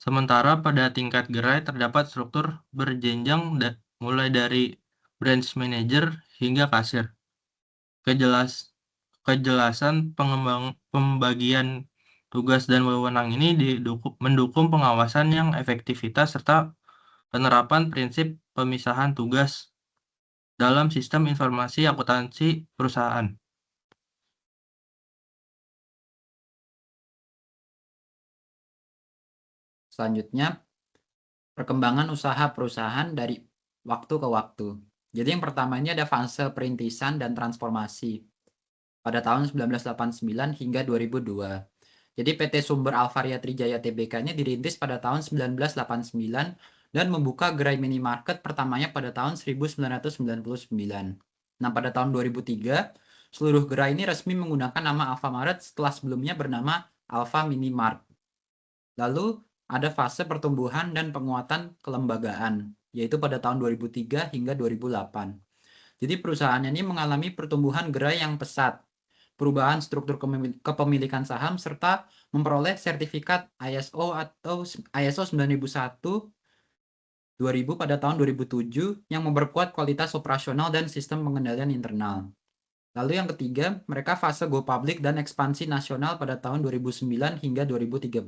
C: sementara pada tingkat gerai terdapat struktur berjenjang mulai dari branch manager hingga kasir. kejelasan pembagian tugas dan wewenang ini mendukung pengawasan yang efektivitas serta penerapan prinsip pemisahan tugas dalam sistem informasi akuntansi perusahaan.
E: Selanjutnya, perkembangan usaha perusahaan dari waktu ke waktu. Jadi yang pertama ini ada fase perintisan dan transformasi pada tahun 1989 hingga 2002. Jadi PT Sumber Alvaria Trijaya Tbk-nya dirintis pada tahun 1989 dan membuka gerai minimarket pertamanya pada tahun 1999. Nah, pada tahun 2003, seluruh gerai ini resmi menggunakan nama Alfamart setelah sebelumnya bernama Alfa Minimart. Lalu, ada fase pertumbuhan dan penguatan kelembagaan, yaitu pada tahun 2003 hingga 2008. Jadi perusahaan ini mengalami pertumbuhan gerai yang pesat, perubahan struktur kepemilikan saham, serta memperoleh sertifikat ISO atau ISO 9001 2000 pada tahun 2007 yang memperkuat kualitas operasional dan sistem pengendalian internal. Lalu yang ketiga, mereka fase go public dan ekspansi nasional pada tahun 2009 hingga 2013.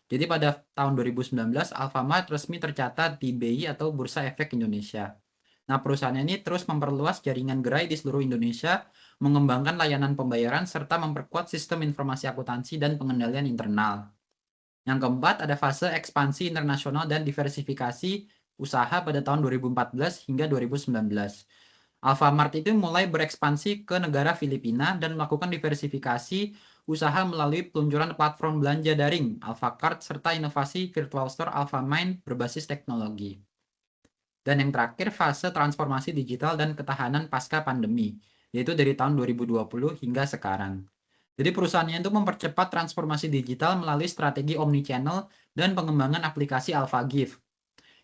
E: Jadi pada tahun 2019, Alfamart resmi tercatat di BI atau Bursa Efek Indonesia. Nah, perusahaan ini terus memperluas jaringan gerai di seluruh Indonesia, mengembangkan layanan pembayaran, serta memperkuat sistem informasi akuntansi dan pengendalian internal. Yang keempat, ada fase ekspansi internasional dan diversifikasi usaha pada tahun 2014 hingga 2019. Alfamart itu mulai berekspansi ke negara Filipina dan melakukan diversifikasi usaha melalui peluncuran platform belanja daring Alfacart serta inovasi virtual store Alfamind berbasis teknologi. Dan yang terakhir, fase transformasi digital dan ketahanan pasca pandemi, yaitu dari tahun 2020 hingga sekarang. Jadi perusahaannya itu mempercepat transformasi digital melalui strategi omnichannel dan pengembangan aplikasi AlphaGift.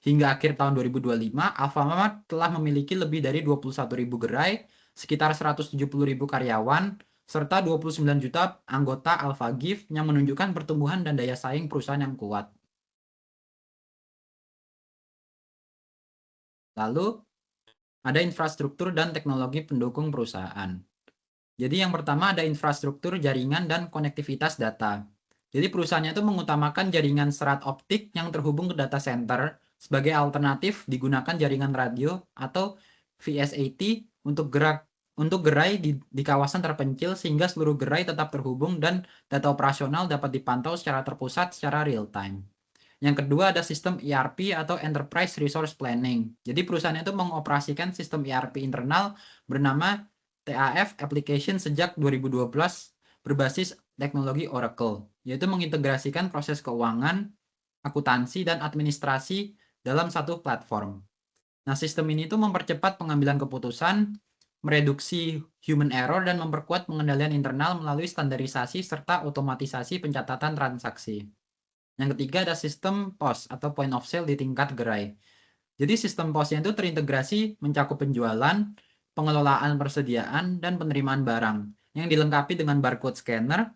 E: Hingga akhir tahun 2025, Alfamart telah memiliki lebih dari 21.000 gerai, sekitar 170.000 karyawan, serta 29 juta anggota AlphaGift yang menunjukkan pertumbuhan dan daya saing perusahaan yang kuat. Lalu, ada infrastruktur dan teknologi pendukung perusahaan. Jadi yang pertama ada infrastruktur jaringan dan konektivitas data. Jadi perusahaannya itu mengutamakan jaringan serat optik yang terhubung ke data center sebagai alternatif digunakan jaringan radio atau VSAT untuk gerai di kawasan terpencil sehingga seluruh gerai tetap terhubung dan data operasional dapat dipantau secara terpusat secara real time. Yang kedua ada sistem ERP atau Enterprise Resource Planning. Jadi perusahaan itu mengoperasikan sistem ERP internal bernama TAF Application sejak 2012 berbasis teknologi Oracle, yaitu mengintegrasikan proses keuangan, akuntansi, dan administrasi dalam satu platform. Nah, sistem ini tuh mempercepat pengambilan keputusan, mereduksi human error, dan memperkuat pengendalian internal melalui standarisasi serta otomatisasi pencatatan transaksi. Yang ketiga ada sistem POS atau point of sale di tingkat gerai. Jadi sistem POS-nya itu terintegrasi mencakup penjualan, pengelolaan persediaan, dan penerimaan barang yang dilengkapi dengan barcode scanner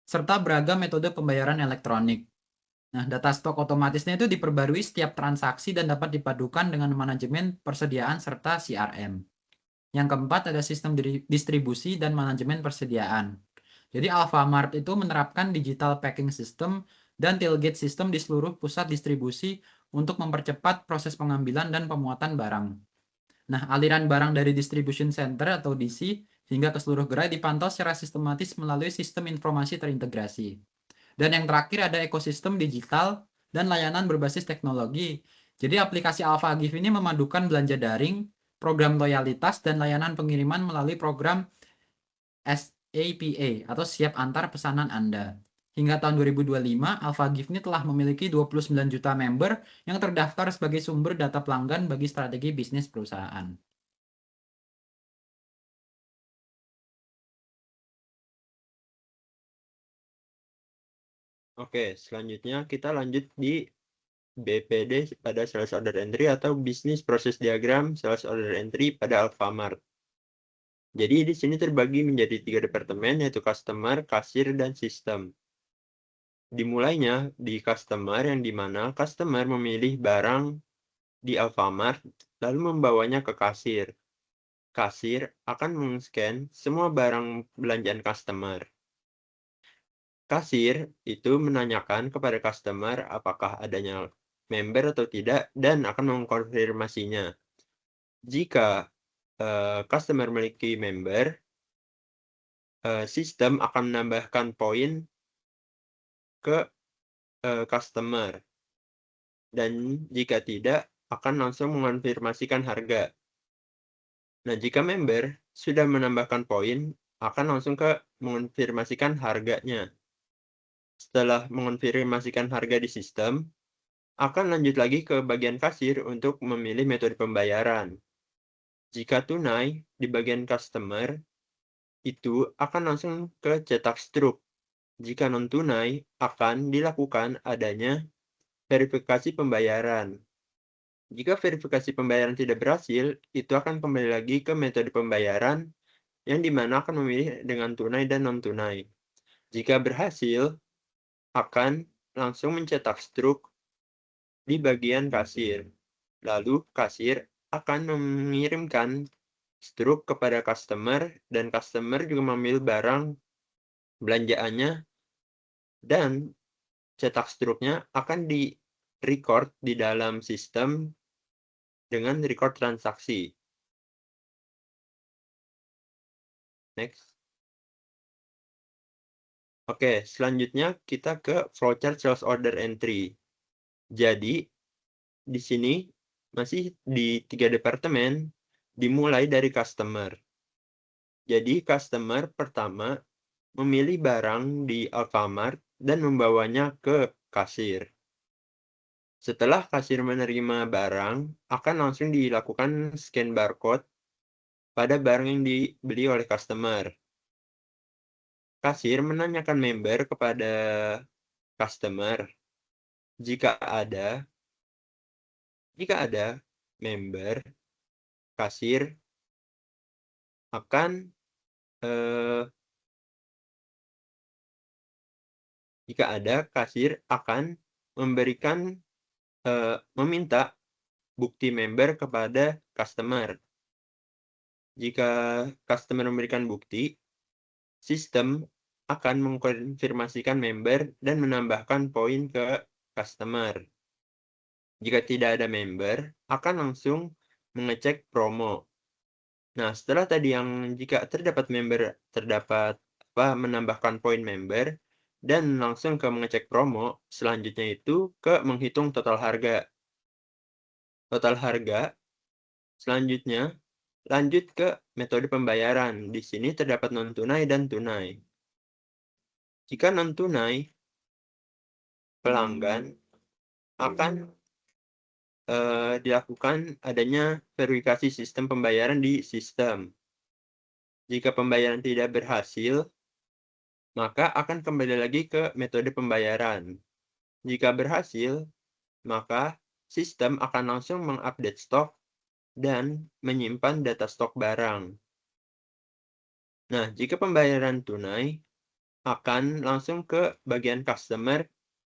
E: serta beragam metode pembayaran elektronik. Nah, data stok otomatisnya itu diperbarui setiap transaksi dan dapat dipadukan dengan manajemen persediaan serta CRM. Yang keempat ada sistem distribusi dan manajemen persediaan. Jadi Alfamart itu menerapkan digital packing system dan tailgate system di seluruh pusat distribusi untuk mempercepat proses pengambilan dan pemuatan barang. Nah, aliran barang dari distribution center atau DC hingga ke seluruh gerai dipantau secara sistematis melalui sistem informasi terintegrasi. Dan yang terakhir ada ekosistem digital dan layanan berbasis teknologi. Jadi aplikasi AlphaGift ini memadukan belanja daring, program loyalitas, dan layanan pengiriman melalui program SAPA atau siap antar pesanan Anda. Hingga tahun 2025, AlphaGift ini telah memiliki 29 juta member yang terdaftar sebagai sumber data pelanggan bagi strategi bisnis perusahaan.
D: Oke, selanjutnya kita lanjut di BPD pada Sales Order Entry atau Business Process Diagram Sales Order Entry pada Alfamart. Jadi di sini terbagi menjadi 3 departemen yaitu Customer, Kasir, dan Sistem. Dimulainya di Customer yang dimana customer memilih barang di Alfamart lalu membawanya ke kasir. kasir akan men-scan semua barang belanjaan customer. Kasir itu menanyakan kepada customer apakah adanya member atau tidak dan akan mengkonfirmasinya. Jika customer memiliki member, sistem akan menambahkan poin ke customer. Dan jika tidak, akan langsung mengonfirmasikan harga. Nah, jika member sudah menambahkan poin, akan langsung ke mengonfirmasikan harganya. Setelah mengonfirmasikan harga di sistem, akan lanjut lagi ke bagian kasir untuk memilih metode pembayaran. Jika tunai, di bagian customer, itu akan langsung ke cetak struk. Jika non-tunai, akan dilakukan adanya verifikasi pembayaran. Jika verifikasi pembayaran tidak berhasil, itu akan kembali lagi ke metode pembayaran yang dimana akan memilih dengan tunai dan non-tunai. Jika berhasil, akan langsung mencetak struk di bagian kasir. Lalu kasir akan mengirimkan struk kepada customer dan customer juga memilih barang belanjaannya dan cetak struknya akan di-record di dalam sistem dengan record transaksi. Next. Oke, selanjutnya kita ke flowchart sales order entry. Jadi, di sini masih di 3 departemen, dimulai dari customer. Jadi, customer pertama memilih barang di Alfamart dan membawanya ke kasir. Setelah kasir menerima barang, akan langsung dilakukan scan barcode pada barang yang dibeli oleh customer. Kasir menanyakan member kepada customer. Jika ada member, kasir akan memberikan meminta bukti member kepada customer. Jika customer memberikan bukti, sistem akan mengkonfirmasikan member dan menambahkan poin ke customer. Jika tidak ada member, akan langsung mengecek promo. Nah, setelah tadi yang jika terdapat menambahkan poin member dan langsung ke mengecek promo, selanjutnya itu ke menghitung total harga. Total harga selanjutnya lanjut ke metode pembayaran. Di sini terdapat non-tunai dan tunai. Jika non-tunai, pelanggan akan dilakukan adanya verifikasi sistem pembayaran di sistem. Jika pembayaran tidak berhasil, maka akan kembali lagi ke metode pembayaran. Jika berhasil, maka sistem akan langsung mengupdate stok dan menyimpan data stok barang. Nah, jika pembayaran tunai, akan langsung ke bagian customer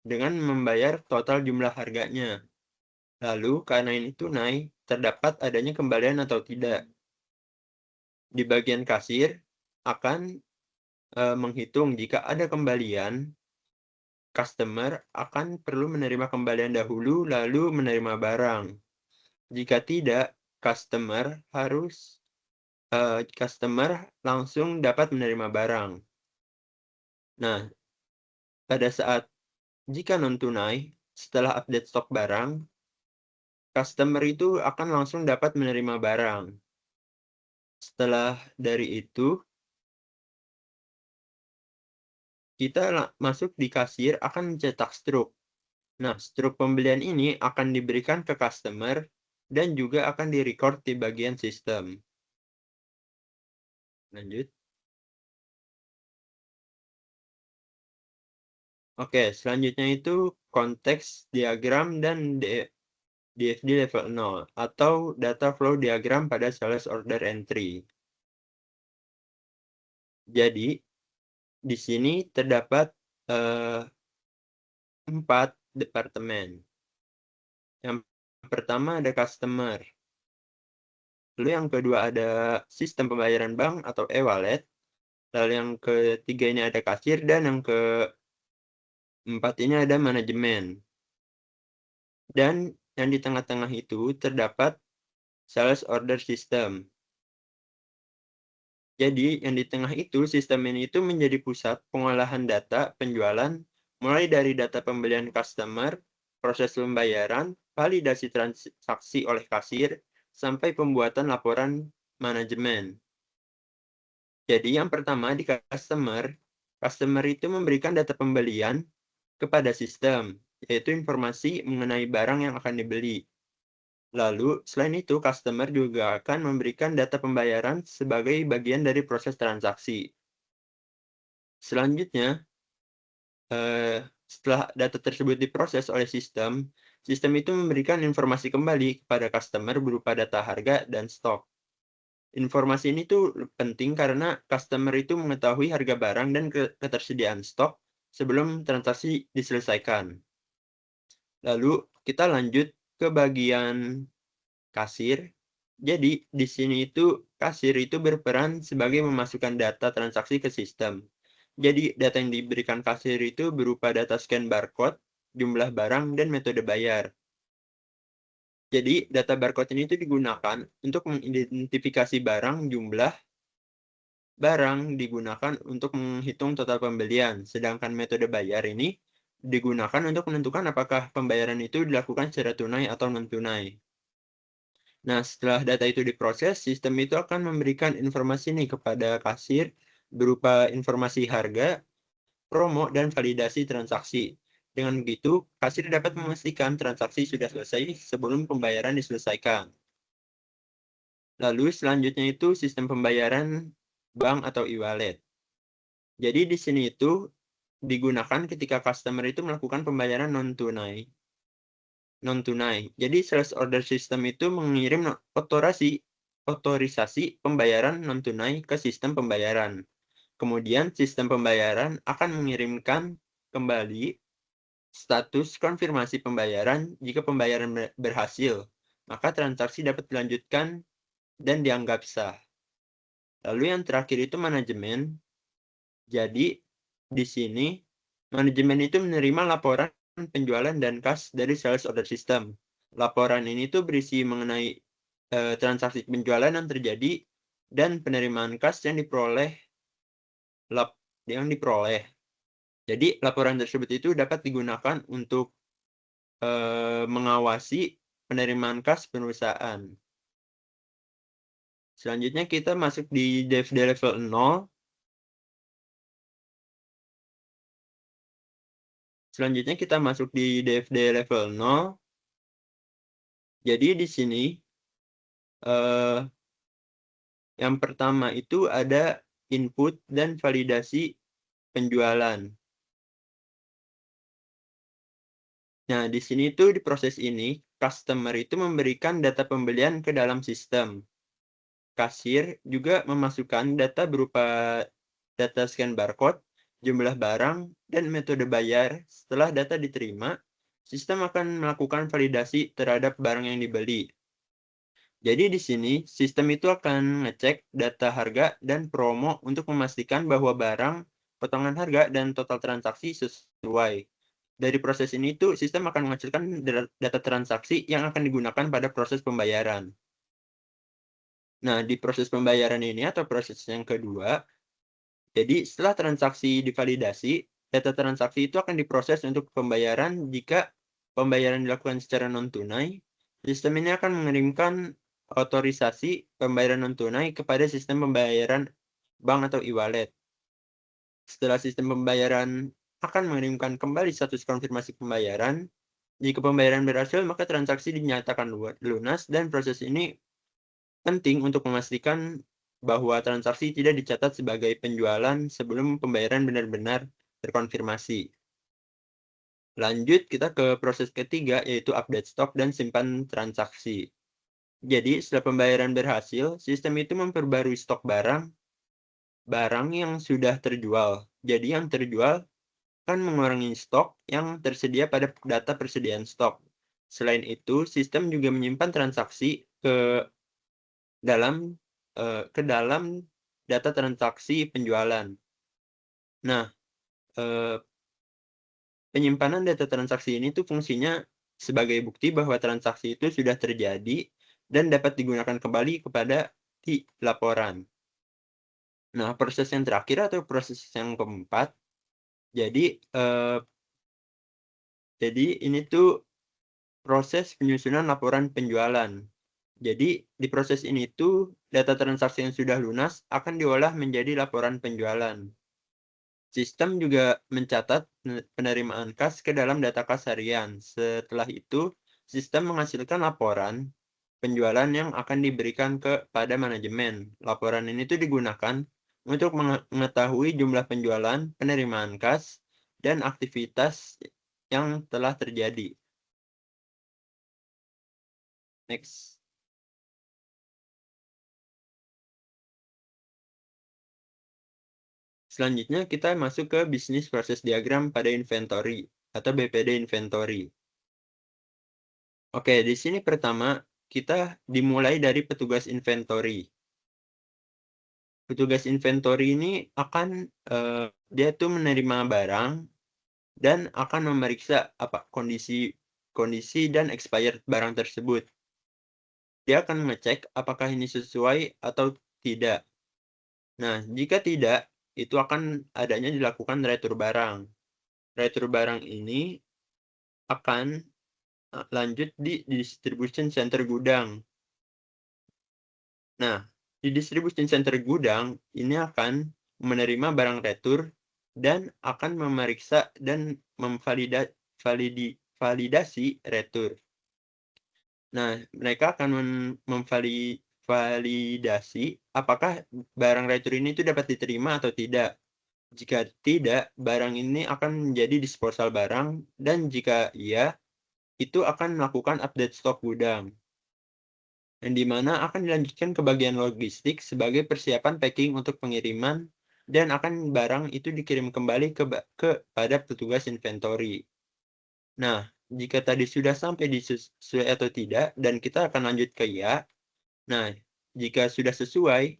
D: dengan membayar total jumlah harganya. Lalu, karena ini tunai, terdapat adanya kembalian atau tidak. Di bagian kasir, akan menghitung jika ada kembalian, customer akan perlu menerima kembalian dahulu, lalu menerima barang. Jika tidak, customer langsung dapat menerima barang. Nah, pada saat jika non-tunai, setelah update stok barang, customer itu akan langsung dapat menerima barang. Setelah dari itu, kita masuk di kasir akan mencetak struk. Nah, struk pembelian ini akan diberikan ke customer dan juga akan direcord di bagian sistem. Lanjut. Oke, selanjutnya itu konteks diagram dan DFD level 0 atau data flow diagram pada sales order entry. Jadi, di sini terdapat 4 departemen. Yang pertama ada customer. Lalu yang kedua ada sistem pembayaran bank atau e-wallet. Lalu yang ketiga ini ada kasir, dan yang keempat ini ada manajemen. Dan yang di tengah-tengah itu terdapat sales order system. Jadi yang di tengah itu, sistem ini itu menjadi pusat pengolahan data penjualan, mulai dari data pembelian customer, proses pembayaran, validasi transaksi oleh kasir, sampai pembuatan laporan manajemen. Jadi yang pertama di customer itu memberikan data pembelian kepada sistem, yaitu informasi mengenai barang yang akan dibeli. Lalu, selain itu, customer juga akan memberikan data pembayaran sebagai bagian dari proses transaksi. Selanjutnya, setelah data tersebut diproses oleh sistem itu memberikan informasi kembali kepada customer berupa data harga dan stok. Informasi ini tuh penting karena customer itu mengetahui harga barang dan ketersediaan stok sebelum transaksi diselesaikan. Lalu, kita lanjut ke bagian kasir. Jadi, di sini itu kasir itu berperan sebagai memasukkan data transaksi ke sistem. Jadi, data yang diberikan kasir itu berupa data scan barcode, jumlah barang, dan metode bayar. Jadi, data barcode ini itu digunakan untuk mengidentifikasi barang, jumlah barang digunakan untuk menghitung total pembelian. Sedangkan metode bayar ini digunakan untuk menentukan apakah pembayaran itu dilakukan secara tunai atau non-tunai. Nah, setelah data itu diproses, sistem itu akan memberikan informasi nih kepada kasir berupa informasi harga, promo, dan validasi transaksi. Dengan begitu, kasir dapat memastikan transaksi sudah selesai sebelum pembayaran diselesaikan. Lalu selanjutnya itu sistem pembayaran bank atau e-wallet. Jadi di sini itu digunakan ketika customer itu melakukan pembayaran non-tunai. Jadi sales order system itu mengirim otorisasi pembayaran non-tunai ke sistem pembayaran. Kemudian sistem pembayaran akan mengirimkan kembali status konfirmasi pembayaran jika pembayaran berhasil. Maka transaksi dapat dilanjutkan dan dianggap sah. Lalu yang terakhir itu manajemen. Jadi di sini manajemen itu menerima laporan penjualan dan kas dari sales order system. Laporan ini tuh berisi mengenai transaksi penjualan yang terjadi dan penerimaan kas yang diperoleh. Jadi laporan tersebut itu dapat digunakan untuk mengawasi penerimaan kas perusahaan. Selanjutnya kita masuk di DFD level 0. Selanjutnya kita masuk di DFD level 0. Jadi di sini yang pertama itu ada input dan validasi penjualan. Nah, di sini tuh di proses ini, customer itu memberikan data pembelian ke dalam sistem. Kasir juga memasukkan data berupa data scan barcode, jumlah barang, dan metode bayar. Setelah data diterima, sistem akan melakukan validasi terhadap barang yang dibeli. Jadi di sini, sistem itu akan ngecek data harga dan promo untuk memastikan bahwa barang, potongan harga, dan total transaksi sesuai. Dari proses ini tuh sistem akan menghasilkan data transaksi yang akan digunakan pada proses pembayaran. Nah, di proses pembayaran ini atau proses yang kedua, jadi setelah transaksi divalidasi, data transaksi itu akan diproses untuk pembayaran. Jika pembayaran dilakukan secara non-tunai, sistem ini akan mengirimkan otorisasi pembayaran non-tunai kepada sistem pembayaran bank atau e-wallet. Setelah sistem pembayaran akan mengirimkan kembali status konfirmasi pembayaran. Jika pembayaran berhasil, maka transaksi dinyatakan lunas, dan proses ini penting untuk memastikan bahwa transaksi tidak dicatat sebagai penjualan sebelum pembayaran benar-benar terkonfirmasi. Lanjut kita ke proses ketiga, yaitu update stok dan simpan transaksi. Jadi setelah pembayaran berhasil, sistem itu memperbarui stok barang yang sudah terjual. Jadi yang terjual akan mengurangi stok yang tersedia pada data persediaan stok. Selain itu, sistem juga menyimpan transaksi ke ke dalam data transaksi penjualan. Nah, penyimpanan data transaksi ini tuh fungsinya sebagai bukti bahwa transaksi itu sudah terjadi dan dapat digunakan kembali kepada di laporan. Nah, proses yang terakhir atau proses yang keempat, jadi ini tuh proses penyusunan laporan penjualan. Jadi di proses ini tuh data transaksi yang sudah lunas akan diolah menjadi laporan penjualan. Sistem juga mencatat penerimaan kas ke dalam data kas harian. Setelah itu, sistem menghasilkan laporan penjualan yang akan diberikan kepada manajemen. Laporan ini tuh digunakan untuk mengetahui jumlah penjualan, penerimaan kas, dan aktivitas yang telah terjadi. Next. Selanjutnya kita masuk ke bisnis proses diagram pada inventory atau BPD inventory. Oke, di sini pertama kita dimulai dari petugas inventory. Petugas inventory ini akan dia tuh menerima barang dan akan memeriksa apa kondisi dan expired barang tersebut. Dia akan mengecek apakah ini sesuai atau tidak. Nah, jika tidak, itu akan adanya dilakukan retur barang. Retur barang ini akan lanjut di distribution center gudang. Nah, di distribution center gudang ini akan menerima barang retur dan akan memeriksa dan memvalidasi retur. Nah, mereka akan memvalidasi apakah barang retur ini itu dapat diterima atau tidak. Jika tidak, barang ini akan menjadi disposal barang, dan jika iya, itu akan melakukan update stok gudang. Yang dimana akan dilanjutkan ke bagian logistik sebagai persiapan packing untuk pengiriman, dan akan barang itu dikirim kembali kepada petugas inventory. Nah, jika tadi sudah sampai sesuai atau tidak, dan kita akan lanjut ke ya. Nah, jika sudah sesuai,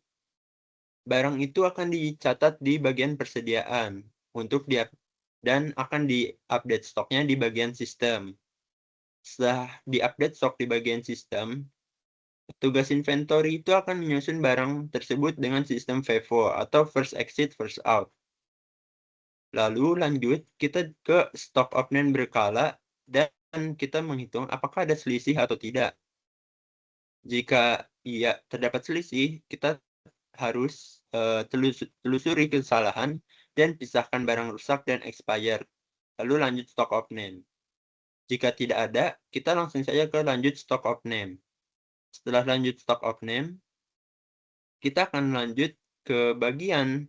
D: barang itu akan dicatat di bagian persediaan dan akan di-update stoknya di bagian sistem. Setelah di-update stok di bagian sistem, petugas inventory itu akan menyusun barang tersebut dengan sistem FIFO atau first exit, first out. Lalu lanjut kita ke stock option berkala dan kita menghitung apakah ada selisih atau tidak. Jika iya terdapat selisih, kita harus telusuri kesalahan dan pisahkan barang rusak dan expired. Lalu lanjut stock of name. Jika tidak ada, kita langsung saja ke lanjut stock of name. Setelah lanjut stock of name, kita akan lanjut ke bagian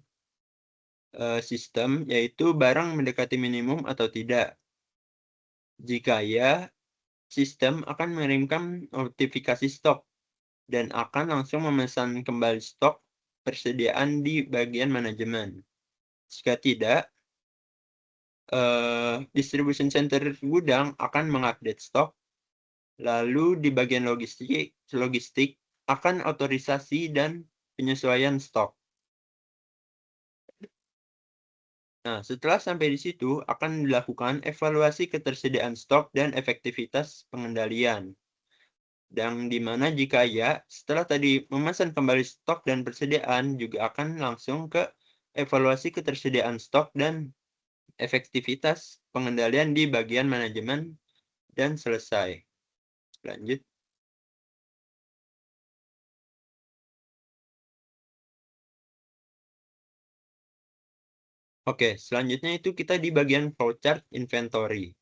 D: sistem, yaitu barang mendekati minimum atau tidak. Jika ya, sistem akan mengirimkan notifikasi stok dan akan langsung memesan kembali stok persediaan di bagian manajemen. Jika tidak, distribution center gudang akan mengupdate stok, lalu di bagian logistik akan otorisasi dan penyesuaian stok. Nah, setelah sampai di situ akan dilakukan evaluasi ketersediaan stok dan efektivitas pengendalian. Dan di mana jika ya, setelah tadi memesan kembali stok dan persediaan, juga akan langsung ke evaluasi ketersediaan stok dan efektivitas pengendalian di bagian manajemen dan selesai. Lanjut. Oke, selanjutnya itu kita di bagian flowchart inventory.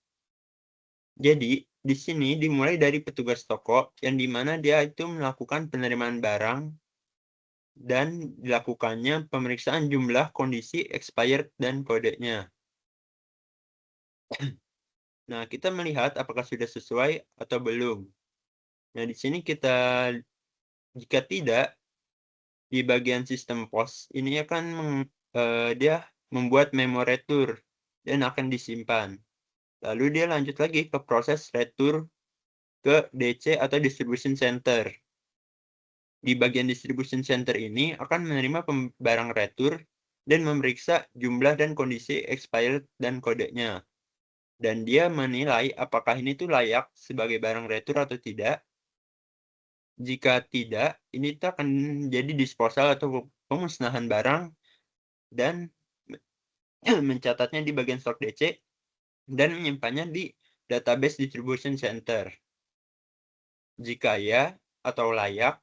D: Jadi, di sini dimulai dari petugas toko yang dimana dia itu melakukan penerimaan barang dan dilakukannya pemeriksaan jumlah, kondisi, expired, dan kodenya. Nah, kita melihat apakah sudah sesuai atau belum. Nah, di sini jika tidak, di bagian sistem pos, ini akan dia membuat memo retur dan akan disimpan. Lalu dia lanjut lagi ke proses retur ke DC atau distribution center. di bagian distribution center ini akan menerima barang retur dan memeriksa jumlah dan kondisi expired dan kodenya. Dan dia menilai apakah ini tuh layak sebagai barang retur atau tidak. Jika tidak, ini tuh akan jadi disposal atau pemusnahan barang dan mencatatnya di bagian stok DC dan menyimpannya di database distribution center. Jika ya atau layak,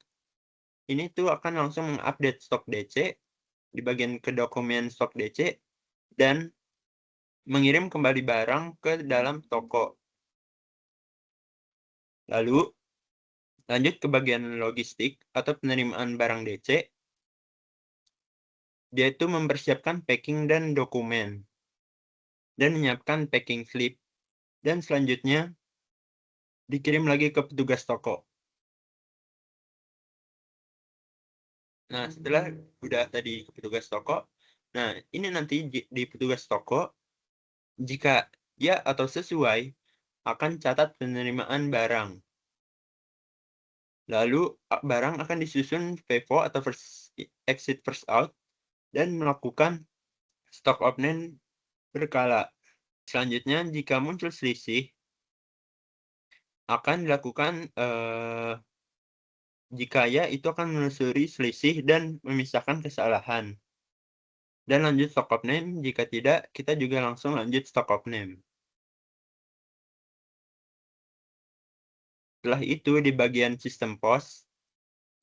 D: ini tuh akan langsung mengupdate stok DC di bagian ke dokumen stok DC dan mengirim kembali barang ke dalam toko. Lalu lanjut ke bagian logistik atau penerimaan barang DC. Dia itu mempersiapkan packing dan dokumen dan menyiapkan packing slip dan selanjutnya dikirim lagi ke petugas toko. Nah, setelah udah tadi ke petugas toko, nah ini nanti di petugas toko, jika ya atau sesuai, akan catat penerimaan barang. Lalu barang akan disusun FIFO atau first exit first out dan melakukan stock opening berkala. Selanjutnya, jika muncul selisih, akan dilakukan jika ya itu akan menelusuri selisih dan memisahkan kesalahan. Dan lanjut stock of name, jika tidak, kita juga langsung lanjut stock of name. Setelah itu, di bagian sistem pos,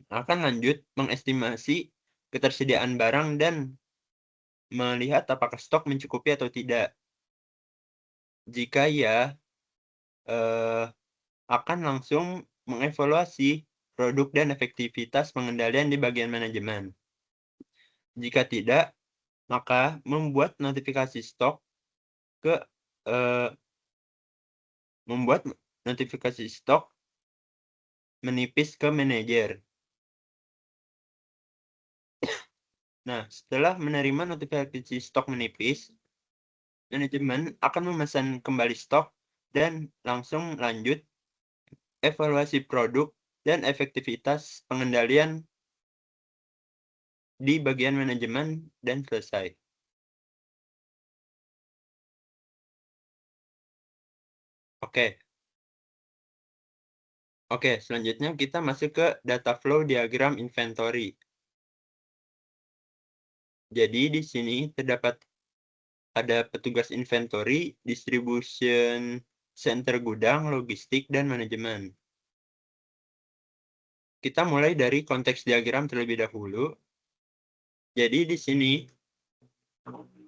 D: akan lanjut mengestimasi ketersediaan barang dan melihat apakah stok mencukupi atau tidak. Jika ya, akan langsung mengevaluasi produk dan efektivitas pengendalian di bagian manajemen. Jika tidak, maka membuat notifikasi stok menipis ke manajer. Nah, setelah menerima notifikasi stok menipis, manajemen akan memesan kembali stok dan langsung lanjut evaluasi produk dan efektivitas pengendalian di bagian manajemen dan selesai. Oke, selanjutnya kita masuk ke data flow diagram inventory. Jadi di sini terdapat ada petugas inventory, distribution center gudang, logistik, dan manajemen. Kita mulai dari konteks diagram terlebih dahulu. Jadi di sini,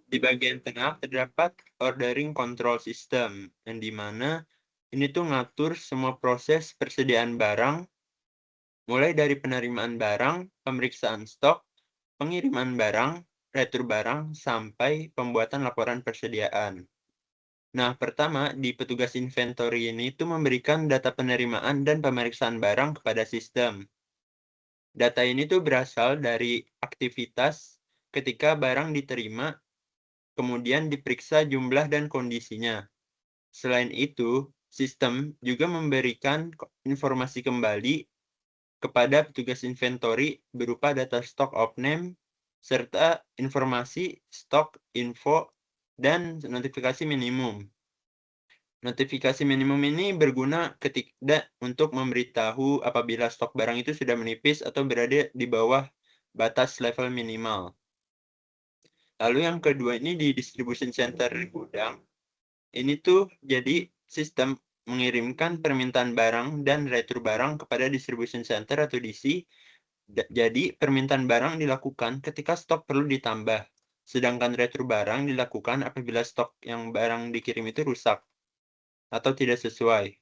D: di bagian tengah terdapat ordering control system, yang dimana ini tuh ngatur semua proses persediaan barang, mulai dari penerimaan barang, pemeriksaan stok, pengiriman barang, retur barang, sampai pembuatan laporan persediaan. Nah, pertama, di petugas inventory ini itu memberikan data penerimaan dan pemeriksaan barang kepada sistem. Data ini tuh berasal dari aktivitas ketika barang diterima, kemudian diperiksa jumlah dan kondisinya. Selain itu, sistem juga memberikan informasi kembali kepada petugas inventory berupa data stock of name, serta informasi stok info dan notifikasi minimum. Notifikasi minimum ini berguna untuk memberitahu apabila stok barang itu sudah menipis atau berada di bawah batas level minimal. Lalu yang kedua ini di distribution center gudang. Ini tuh jadi sistem mengirimkan permintaan barang dan retur barang kepada distribution center atau DC. Jadi permintaan barang dilakukan ketika stok perlu ditambah. Sedangkan retur barang dilakukan apabila stok yang barang dikirim itu rusak atau tidak sesuai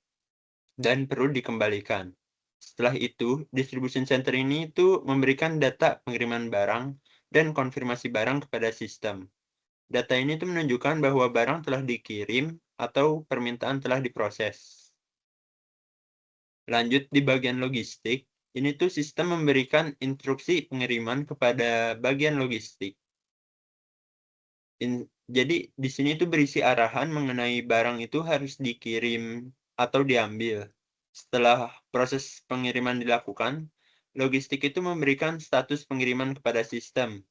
D: dan perlu dikembalikan. Setelah itu, distribution center ini itu memberikan data pengiriman barang dan konfirmasi barang kepada sistem. Data ini itu menunjukkan bahwa barang telah dikirim atau permintaan telah diproses. Lanjut di bagian logistik, ini tuh sistem memberikan instruksi pengiriman kepada bagian logistik. Jadi di sini itu berisi arahan mengenai barang itu harus dikirim atau diambil. Setelah proses pengiriman dilakukan, logistik itu memberikan status pengiriman kepada sistem.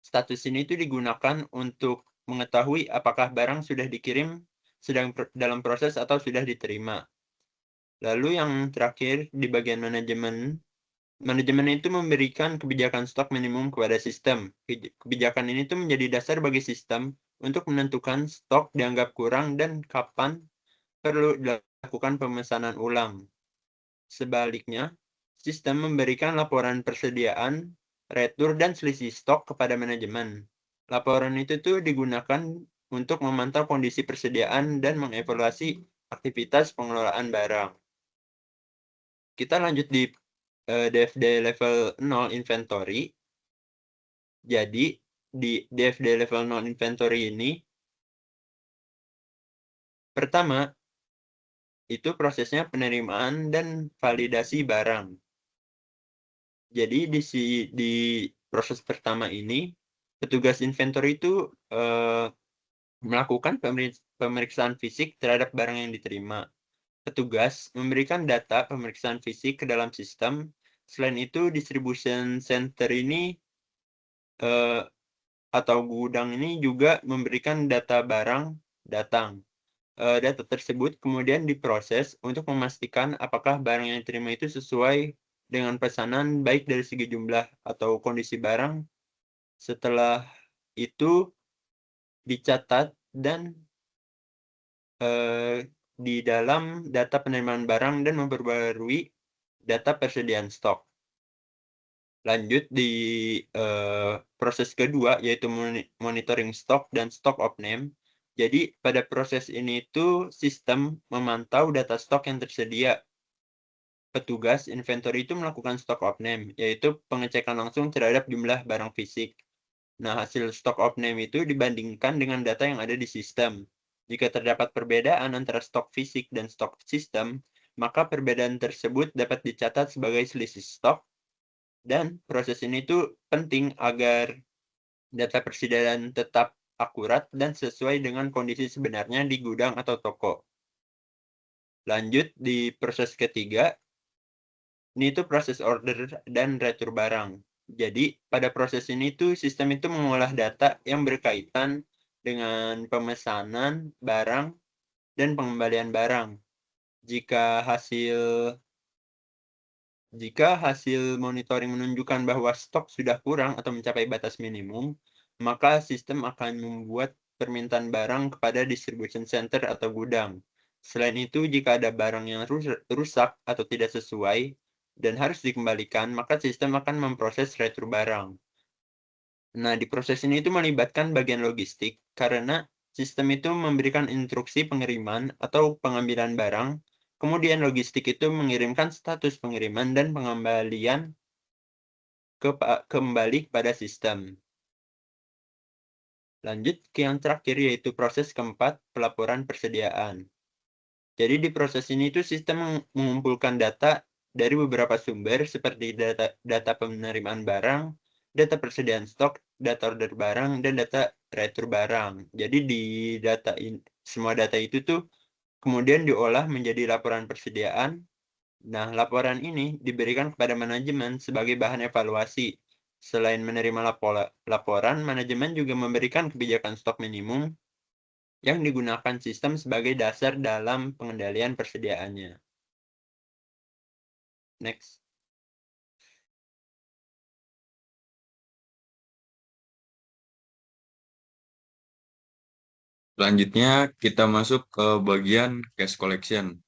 D: Status ini itu digunakan untuk mengetahui apakah barang sudah dikirim, sedang dalam proses atau sudah diterima. Lalu yang terakhir di bagian manajemen itu memberikan kebijakan stok minimum kepada sistem. Kebijakan ini tuh menjadi dasar bagi sistem untuk menentukan stok dianggap kurang dan kapan perlu dilakukan pemesanan ulang. Sebaliknya, sistem memberikan laporan persediaan, retur, dan selisih stok kepada manajemen. Laporan itu tuh digunakan untuk memantau kondisi persediaan dan mengevaluasi aktivitas pengelolaan barang. Kita lanjut di DFD level 0 inventory. Jadi, di DFD level 0 inventory ini, pertama, itu prosesnya penerimaan dan validasi barang. Jadi di proses pertama ini, petugas inventory itu melakukan pemeriksaan fisik terhadap barang yang diterima. Petugas memberikan data pemeriksaan fisik ke dalam sistem. Selain itu, distribution center ini atau gudang ini juga memberikan data barang datang. Data tersebut kemudian diproses untuk memastikan apakah barang yang diterima itu sesuai dengan pesanan baik dari segi jumlah atau kondisi barang. Setelah itu dicatat dan di dalam data penerimaan barang dan memperbarui data persediaan stok. Lanjut di proses kedua, yaitu monitoring stok dan stock of name. Jadi pada proses ini itu sistem memantau data stok yang tersedia. Petugas inventory itu melakukan stock of name, yaitu pengecekan langsung terhadap jumlah barang fisik. Nah, hasil stock of name itu dibandingkan dengan data yang ada di sistem. Jika terdapat perbedaan antara stok fisik dan stok sistem, maka perbedaan tersebut dapat dicatat sebagai selisih stok. Dan proses ini tuh penting agar data persediaan tetap akurat dan sesuai dengan kondisi sebenarnya di gudang atau toko. Lanjut di proses ketiga, ini tuh proses order dan retur barang. Jadi pada proses ini tuh sistem itu mengolah data yang berkaitan dengan pemesanan barang dan pengembalian barang. Jika hasil monitoring menunjukkan bahwa stok sudah kurang atau mencapai batas minimum, maka sistem akan membuat permintaan barang kepada distribution center atau gudang. Selain itu, jika ada barang yang rusak atau tidak sesuai dan harus dikembalikan, maka sistem akan memproses retur barang. Nah, di proses ini itu melibatkan bagian logistik karena sistem itu memberikan instruksi pengiriman atau pengambilan barang. Kemudian logistik itu mengirimkan status pengiriman dan pengembalian kembali kepada sistem. Lanjut ke yang terakhir, yaitu proses keempat, pelaporan persediaan. Jadi di proses ini itu sistem mengumpulkan data dari beberapa sumber seperti data penerimaan barang, data persediaan stok, data order barang, dan data retur barang. Jadi di semua data itu tuh kemudian diolah menjadi laporan persediaan. Nah, laporan ini diberikan kepada manajemen sebagai bahan evaluasi. Selain menerima laporan, manajemen juga memberikan kebijakan stok minimum yang digunakan sistem sebagai dasar dalam pengendalian persediaannya. Next.
B: Selanjutnya kita masuk ke bagian cash collection.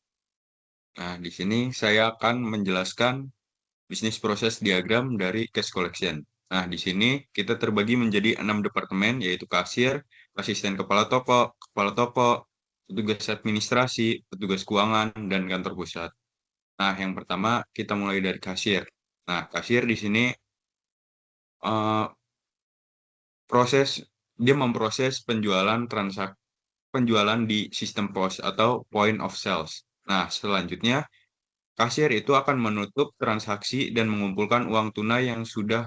B: Nah, di sini saya akan menjelaskan bisnis proses diagram dari cash collection. Nah, di sini kita terbagi menjadi 6 departemen, yaitu kasir, asisten kepala toko, petugas administrasi, petugas keuangan, dan kantor pusat. Nah, yang pertama kita mulai dari kasir. Nah, kasir di sini dia memproses penjualan di sistem POS atau point of sales. Nah, selanjutnya kasir itu akan menutup transaksi dan mengumpulkan uang tunai yang sudah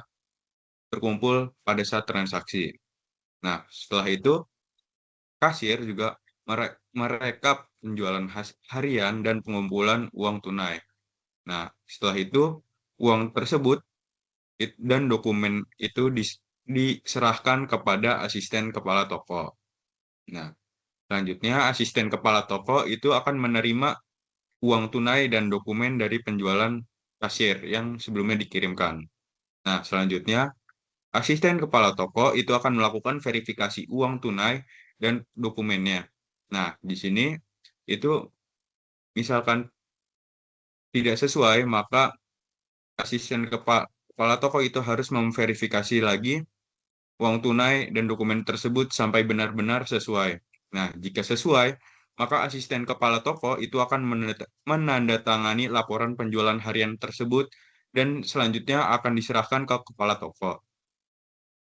B: terkumpul pada saat transaksi. Nah, setelah itu kasir juga merekap penjualan harian dan pengumpulan uang tunai. Nah, setelah itu uang tersebut dan dokumen itu diserahkan kepada asisten kepala toko. Nah, selanjutnya asisten kepala toko itu akan menerima uang tunai dan dokumen dari penjualan kasir yang sebelumnya dikirimkan. Nah, selanjutnya asisten kepala toko itu akan melakukan verifikasi uang tunai dan dokumennya. Nah, di sini itu misalkan tidak sesuai, maka asisten kepala toko itu harus memverifikasi lagi uang tunai dan dokumen tersebut sampai benar-benar sesuai. Nah, jika sesuai, maka asisten kepala toko itu akan menandatangani laporan penjualan harian tersebut dan selanjutnya akan diserahkan ke kepala toko.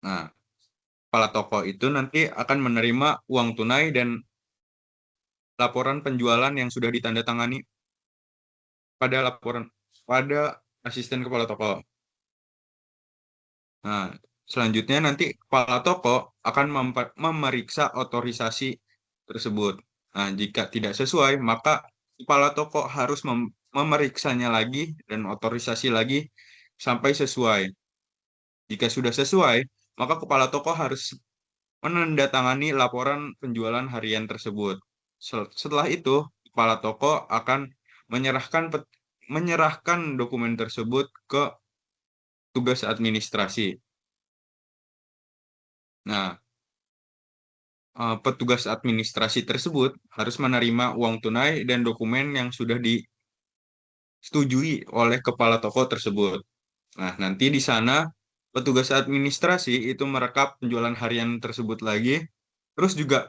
B: Nah, kepala toko itu nanti akan menerima uang tunai dan laporan penjualan yang sudah ditandatangani pada asisten kepala toko. Nah, selanjutnya nanti kepala toko akan memeriksa otorisasi tersebut. Nah, jika tidak sesuai, maka kepala toko harus memeriksanya lagi dan otorisasi lagi sampai sesuai. Jika sudah sesuai, maka kepala toko harus menandatangani laporan penjualan harian tersebut. Setelah itu, kepala toko akan menyerahkan dokumen tersebut ke tugas administrasi. Nah, petugas administrasi tersebut harus menerima uang tunai dan dokumen yang sudah disetujui oleh kepala toko tersebut. Nah, nanti di sana petugas administrasi itu merekap penjualan harian tersebut lagi, terus juga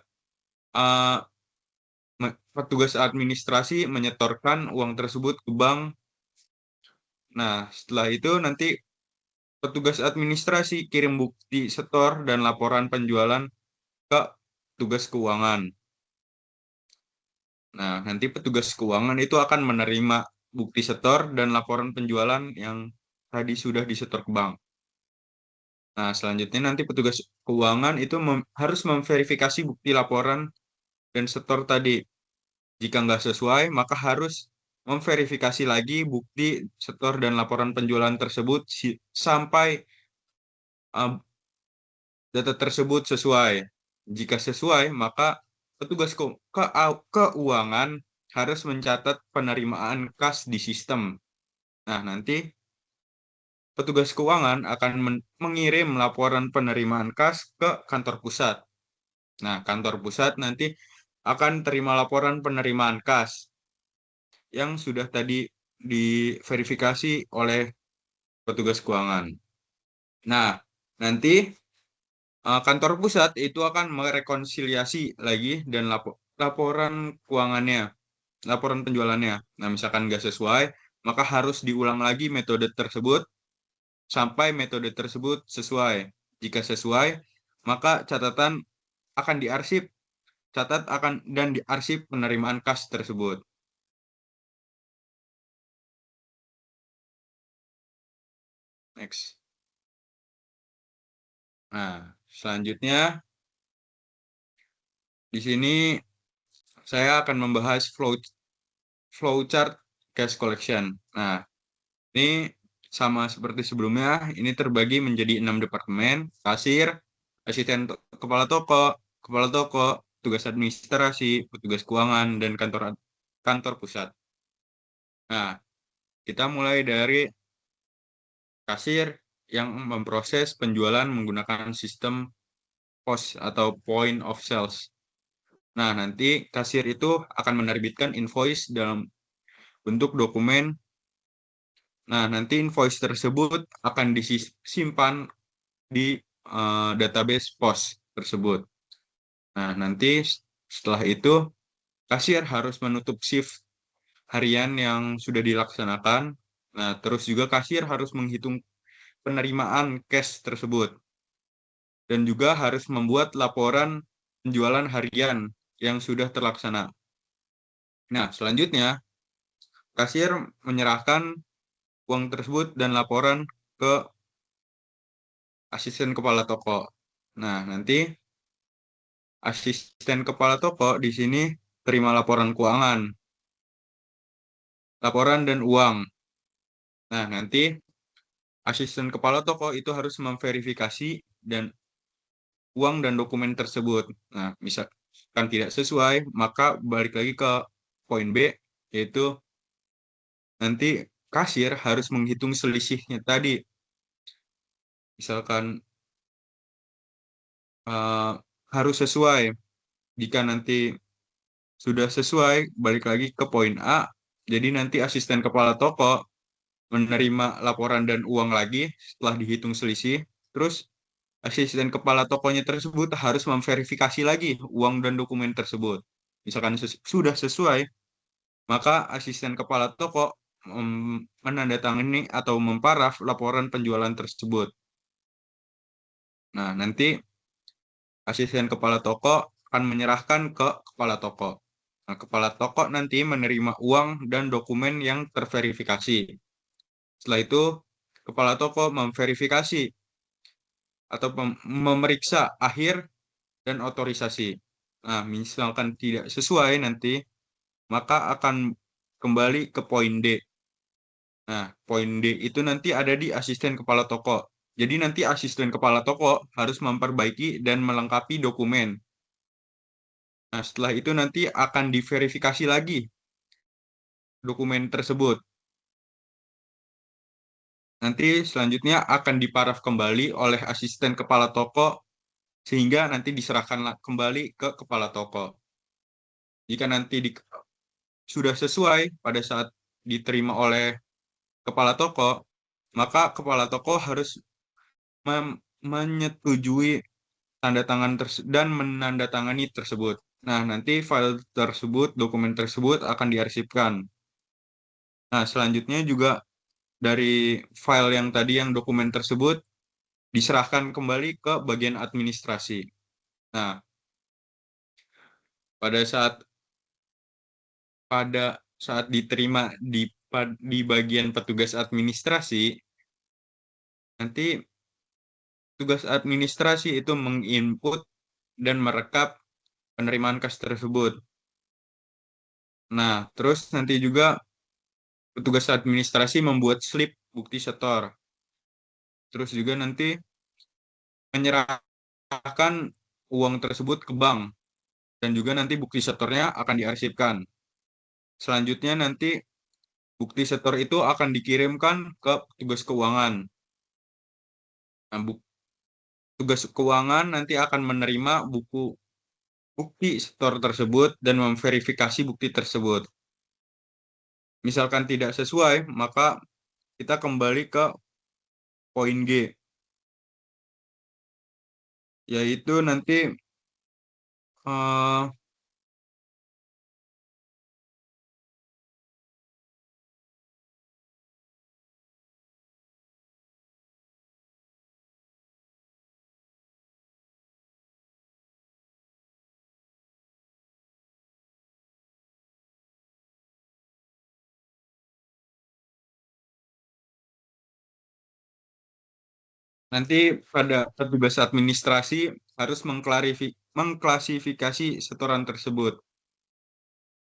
B: uh, petugas administrasi menyetorkan uang tersebut ke bank. Nah, setelah itu nanti petugas administrasi kirim bukti setor dan laporan penjualan ke petugas keuangan. Nah, nanti petugas keuangan itu akan menerima bukti setor dan laporan penjualan yang tadi sudah disetor ke bank. Nah, selanjutnya nanti petugas keuangan itu harus memverifikasi bukti laporan dan setor tadi. Jika nggak sesuai, maka harus memverifikasi lagi bukti setor dan laporan penjualan tersebut sampai data tersebut sesuai. Jika sesuai, maka petugas keuangan harus mencatat penerimaan kas di sistem. Nah, nanti petugas keuangan akan mengirim laporan penerimaan kas ke kantor pusat. Nah, kantor pusat nanti akan terima laporan penerimaan kas yang sudah tadi diverifikasi oleh petugas keuangan. Nah, nanti kantor pusat itu akan merekonsiliasi lagi dan laporan keuangannya, laporan penjualannya. Nah, misalkan nggak sesuai, maka harus diulang lagi metode tersebut sampai metode tersebut sesuai. Jika sesuai, maka catatan akan diarsip, dan diarsip penerimaan kas tersebut. Next. Nah, selanjutnya di sini saya akan membahas flowchart cash collection. Nah, ini sama seperti sebelumnya, ini terbagi menjadi 6 departemen: kasir, asisten kepala toko, tugas administrasi, petugas keuangan, dan kantor pusat. Nah, kita mulai dari kasir yang memproses penjualan menggunakan sistem POS atau Point of Sales. Nah, nanti kasir itu akan menerbitkan invoice dalam bentuk dokumen. Nah, nanti invoice tersebut akan disimpan di database POS tersebut. Nah, nanti setelah itu kasir harus menutup shift harian yang sudah dilaksanakan. Nah, terus juga kasir harus menghitung penerimaan cash tersebut dan juga harus membuat laporan penjualan harian yang sudah terlaksana. Nah, selanjutnya kasir menyerahkan uang tersebut dan laporan ke asisten kepala toko. Nah, nanti asisten kepala toko di sini terima laporan keuangan, laporan dan uang. Nah, nanti asisten kepala toko itu harus memverifikasi dan uang dan dokumen tersebut. Nah, misalkan tidak sesuai, maka balik lagi ke poin B, yaitu nanti kasir harus menghitung selisihnya tadi. Misalkan harus sesuai. Jika nanti sudah sesuai, balik lagi ke poin A. Jadi nanti asisten kepala toko menerima laporan dan uang lagi setelah dihitung selisih. Terus asisten kepala tokonya tersebut harus memverifikasi lagi uang dan dokumen tersebut. Misalkan sudah sesuai, maka asisten kepala toko menandatangani atau memparaf laporan penjualan tersebut. Nah, nanti asisten kepala toko akan menyerahkan ke kepala toko. Nah, kepala toko nanti menerima uang dan dokumen yang terverifikasi. Setelah itu, kepala toko memverifikasi atau memeriksa akhir dan otorisasi. Nah, misalkan tidak sesuai nanti, maka akan kembali ke poin D. Nah, poin D itu nanti ada di asisten kepala toko. Jadi nanti asisten kepala toko harus memperbaiki dan melengkapi dokumen. Nah, setelah itu nanti akan diverifikasi lagi dokumen tersebut. Nanti selanjutnya akan diparaf kembali oleh asisten kepala toko sehingga nanti diserahkan kembali ke kepala toko. Jika nanti sudah sesuai pada saat diterima oleh kepala toko, maka kepala toko harus menyetujui tanda tangan dan menandatangani tersebut. Nah, nanti file tersebut, dokumen tersebut akan diarsipkan. Nah, selanjutnya juga dari file yang tadi yang dokumen tersebut diserahkan kembali ke bagian administrasi. Nah, pada saat diterima di bagian petugas administrasi, nanti tugas administrasi itu menginput dan merekap penerimaan kas tersebut. Nah, terus nanti juga petugas administrasi membuat slip bukti setor. Terus juga nanti menyerahkan uang tersebut ke bank. Dan juga nanti bukti setornya akan diarsipkan. Selanjutnya nanti bukti setor itu akan dikirimkan ke petugas keuangan. Nah, petugas keuangan nanti akan menerima bukti setor tersebut dan memverifikasi bukti tersebut. Misalkan tidak sesuai, maka kita kembali ke poin G, yaitu nanti nanti pada petugas administrasi harus mengklasifikasi setoran tersebut.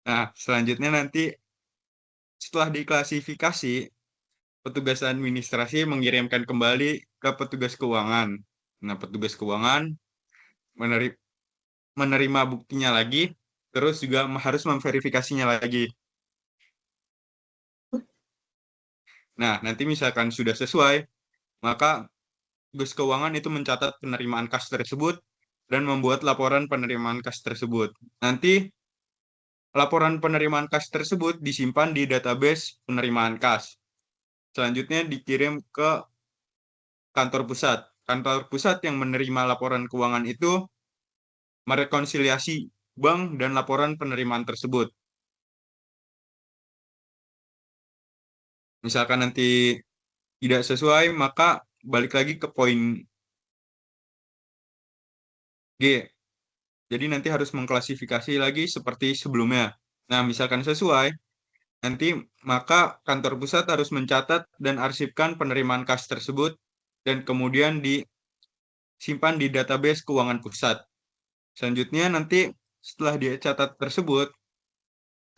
B: Nah, selanjutnya nanti setelah diklasifikasi, petugas administrasi mengirimkan kembali ke petugas keuangan. Nah, petugas keuangan menerima buktinya lagi, terus juga harus memverifikasinya lagi. Nah, nanti misalkan sudah sesuai, maka petugas keuangan itu mencatat penerimaan kas tersebut dan membuat laporan penerimaan kas tersebut. Nanti laporan penerimaan kas tersebut disimpan di database penerimaan kas. Selanjutnya dikirim ke kantor pusat. Kantor pusat yang menerima laporan keuangan itu merekonsiliasi bank dan laporan penerimaan tersebut. Misalkan nanti tidak sesuai, maka balik lagi ke poin G. Jadi nanti harus mengklasifikasi lagi seperti sebelumnya. Nah, misalkan sesuai, nanti maka kantor pusat harus mencatat dan arsipkan penerimaan kas tersebut dan kemudian disimpan di database keuangan pusat. Selanjutnya nanti setelah dicatat tersebut,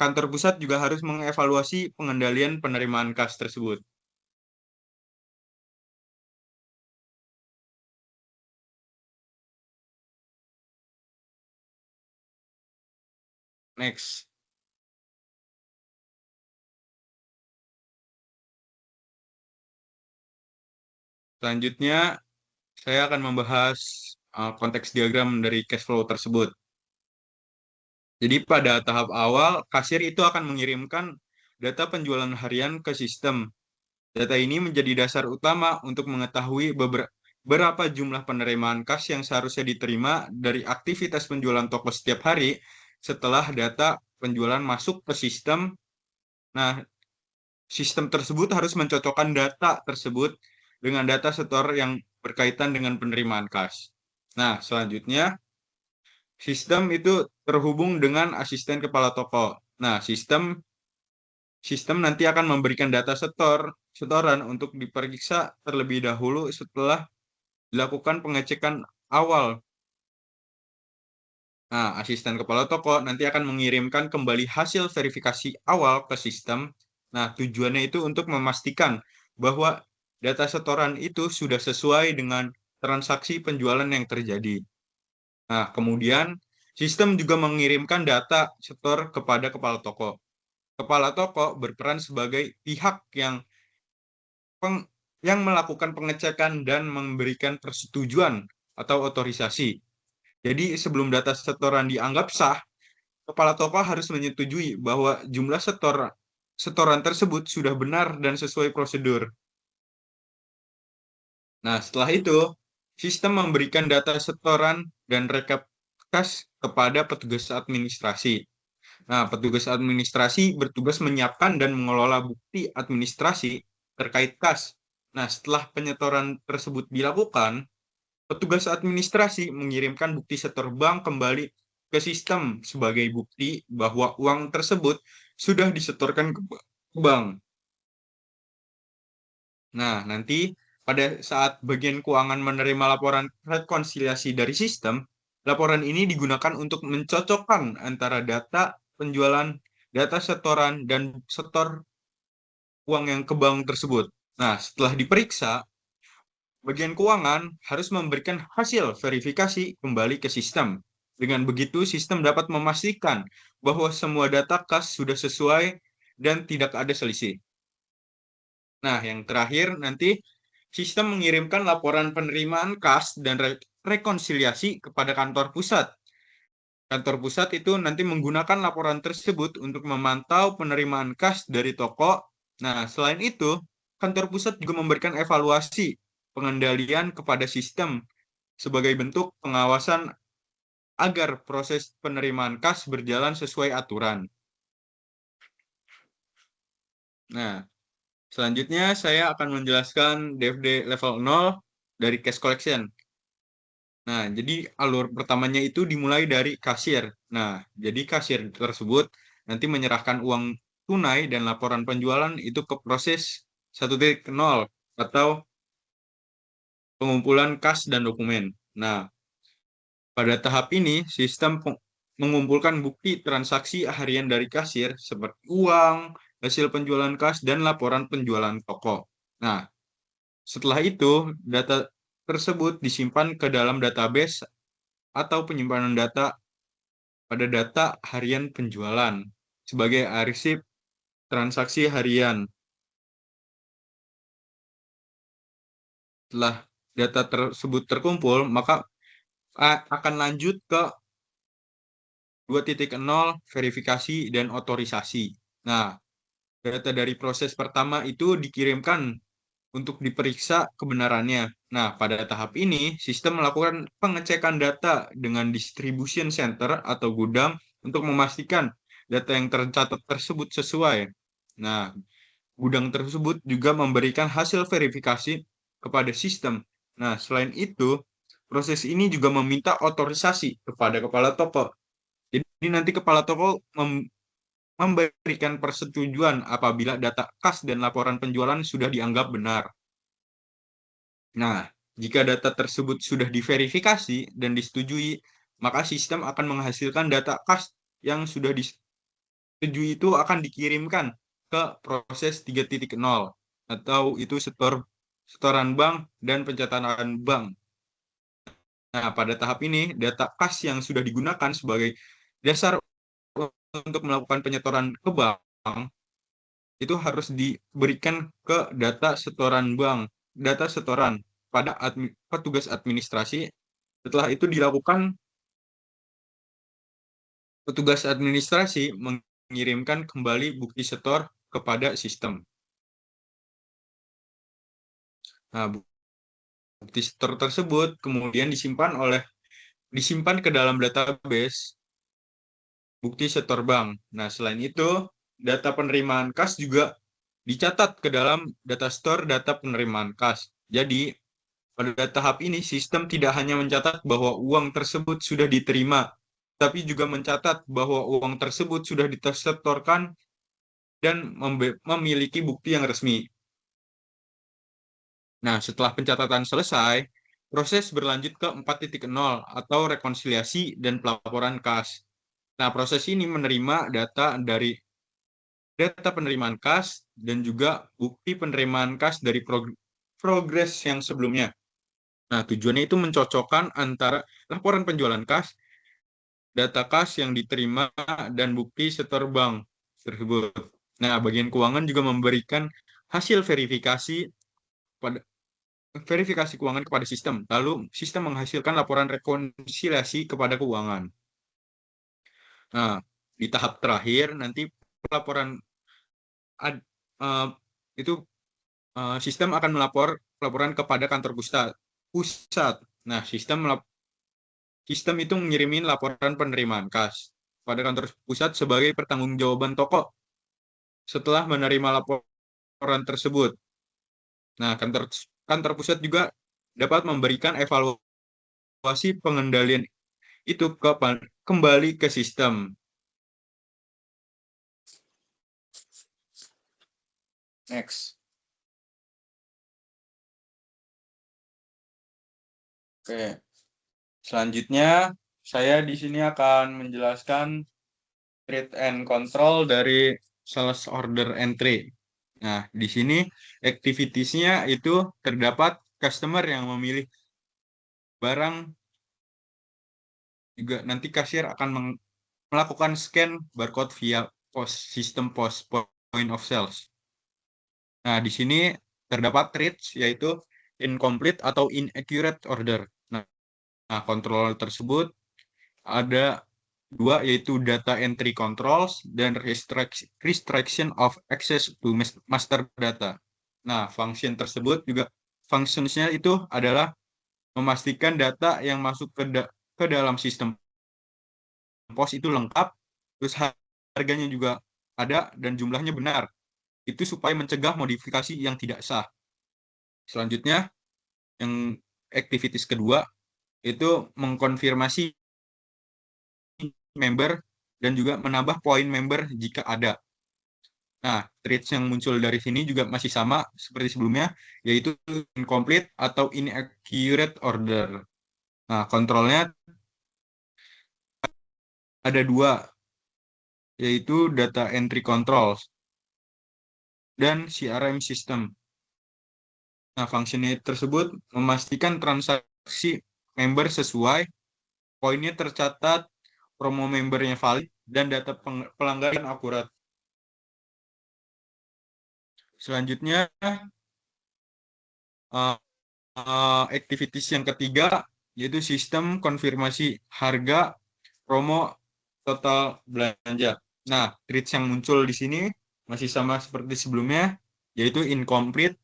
B: kantor pusat juga harus mengevaluasi pengendalian penerimaan kas tersebut. Next. Selanjutnya, saya akan membahas konteks diagram dari cash flow tersebut. Jadi pada tahap awal, kasir itu akan mengirimkan data penjualan harian ke sistem. Data ini menjadi dasar utama untuk mengetahui berapa jumlah penerimaan kas yang seharusnya diterima dari aktivitas penjualan toko setiap hari setelah data penjualan masuk ke sistem. Nah, sistem tersebut harus mencocokkan data tersebut dengan data setor yang berkaitan dengan penerimaan kas. Nah, selanjutnya, sistem itu terhubung dengan asisten kepala toko. Nah, sistem nanti akan memberikan data setoran untuk diperiksa terlebih dahulu setelah dilakukan pengecekan awal. Nah, asisten kepala toko nanti akan mengirimkan kembali hasil verifikasi awal ke sistem. Nah, tujuannya itu untuk memastikan bahwa data setoran itu sudah sesuai dengan transaksi penjualan yang terjadi. Nah, kemudian sistem juga mengirimkan data setor kepada kepala toko. Kepala toko berperan sebagai pihak yang melakukan pengecekan dan memberikan persetujuan atau otorisasi. Jadi sebelum data setoran dianggap sah, kepala toko harus menyetujui bahwa jumlah setoran tersebut sudah benar dan sesuai prosedur. Nah, setelah itu, sistem memberikan data setoran dan rekap kas kepada petugas administrasi. Nah, petugas administrasi bertugas menyiapkan dan mengelola bukti administrasi terkait kas. Nah, setelah penyetoran tersebut dilakukan, petugas administrasi mengirimkan bukti setor bank kembali ke sistem sebagai bukti bahwa uang tersebut sudah disetorkan ke bank. Nah, nanti pada saat bagian keuangan menerima laporan rekonsiliasi dari sistem, laporan ini digunakan untuk mencocokkan antara data penjualan, data setoran, dan setor uang yang ke bank tersebut. Nah, setelah diperiksa, bagian keuangan harus memberikan hasil verifikasi kembali ke sistem. Dengan begitu, sistem dapat memastikan bahwa semua data kas sudah sesuai dan tidak ada selisih. Nah, yang terakhir nanti sistem mengirimkan laporan penerimaan kas dan rekonsiliasi kepada kantor pusat. Kantor pusat itu nanti menggunakan laporan tersebut untuk memantau penerimaan kas dari toko. Nah, selain itu, kantor pusat juga memberikan evaluasi pengendalian kepada sistem sebagai bentuk pengawasan agar proses penerimaan kas berjalan sesuai aturan. Nah, selanjutnya saya akan menjelaskan DFD level 0 dari cash collection. Nah, jadi alur pertamanya itu dimulai dari kasir. Nah, jadi kasir tersebut nanti menyerahkan uang tunai dan laporan penjualan itu ke proses 1.0 atau pengumpulan kas dan dokumen. Nah, pada tahap ini sistem mengumpulkan bukti transaksi harian dari kasir seperti uang, hasil penjualan kas, dan laporan penjualan toko. Nah, setelah itu data tersebut disimpan ke dalam database atau penyimpanan data pada data harian penjualan sebagai arsip transaksi harian. Setelah data tersebut terkumpul, maka akan lanjut ke 2.0 verifikasi dan otorisasi. Nah, data dari proses pertama itu dikirimkan untuk diperiksa kebenarannya. Nah, pada tahap ini, sistem melakukan pengecekan data dengan distribution center atau gudang untuk memastikan data yang tercatat tersebut sesuai. Nah, gudang tersebut juga memberikan hasil verifikasi kepada sistem. Nah, selain itu, proses ini juga meminta otorisasi kepada kepala toko. Jadi nanti kepala toko memberikan persetujuan apabila data kas dan laporan penjualan sudah dianggap benar. Nah, jika data tersebut sudah diverifikasi dan disetujui, maka sistem akan menghasilkan data kas yang sudah disetujui itu akan dikirimkan ke proses 3.0 atau itu setoran bank dan pencatatan bank. Nah, pada tahap ini data kas yang sudah digunakan sebagai dasar untuk melakukan penyetoran ke bank, itu harus diberikan ke data setoran bank, data setoran pada petugas administrasi. Setelah itu dilakukan, petugas administrasi mengirimkan kembali bukti setor kepada sistem. Nah, bukti setor tersebut kemudian disimpan ke dalam database bukti setor bank. Nah, selain itu, data penerimaan kas juga dicatat ke dalam data store data penerimaan kas. Jadi, pada tahap ini sistem tidak hanya mencatat bahwa uang tersebut sudah diterima, tapi juga mencatat bahwa uang tersebut sudah disetorkan dan memiliki bukti yang resmi. Nah, setelah pencatatan selesai, proses berlanjut ke 4.0 atau rekonsiliasi dan pelaporan kas. Nah, proses ini menerima data dari data penerimaan kas dan juga bukti penerimaan kas dari progres yang sebelumnya. Nah, tujuannya itu mencocokkan antara laporan penjualan kas, data kas yang diterima, dan bukti setor bank tersebut. Nah, bagian keuangan juga memberikan hasil verifikasi keuangan kepada sistem. Lalu, sistem menghasilkan laporan rekonsiliasi kepada keuangan. Nah, di tahap terakhir, nanti itu sistem akan laporan kepada kantor pusat. Nah, sistem itu mengirimin laporan penerimaan kas pada kantor pusat sebagai pertanggungjawaban toko setelah menerima laporan tersebut. Nah, kantor pusat juga dapat memberikan evaluasi pengendalian itu kembali ke sistem. Next. Oke. Selanjutnya, saya di sini akan menjelaskan create and control dari sales order entry. Nah, di sini activitiesnya itu terdapat customer yang memilih barang, juga nanti kasir akan melakukan scan barcode via sistem point of sales. Nah, di sini terdapat traits yaitu incomplete atau inaccurate order. Nah, kontrol tersebut ada dua, yaitu data entry controls dan restriction of access to master data. Nah, function tersebut juga functionsnya itu adalah memastikan data yang masuk ke dalam sistem pos itu lengkap, terus harganya juga ada dan jumlahnya benar. Itu supaya mencegah modifikasi yang tidak sah. Selanjutnya, yang activities kedua itu mengkonfirmasi member dan juga menambah poin member jika ada. Nah, traits yang muncul dari sini juga masih sama seperti sebelumnya, yaitu incomplete atau inaccurate order. Nah, kontrolnya ada dua, yaitu data entry controls dan CRM system. Nah, fungsinya tersebut memastikan transaksi member sesuai, poinnya tercatat, promo membernya valid, dan data pelanggan akurat. Selanjutnya, activities yang ketiga, yaitu sistem konfirmasi harga, promo, total belanja. Nah, traits yang muncul di sini masih sama seperti sebelumnya, yaitu incomplete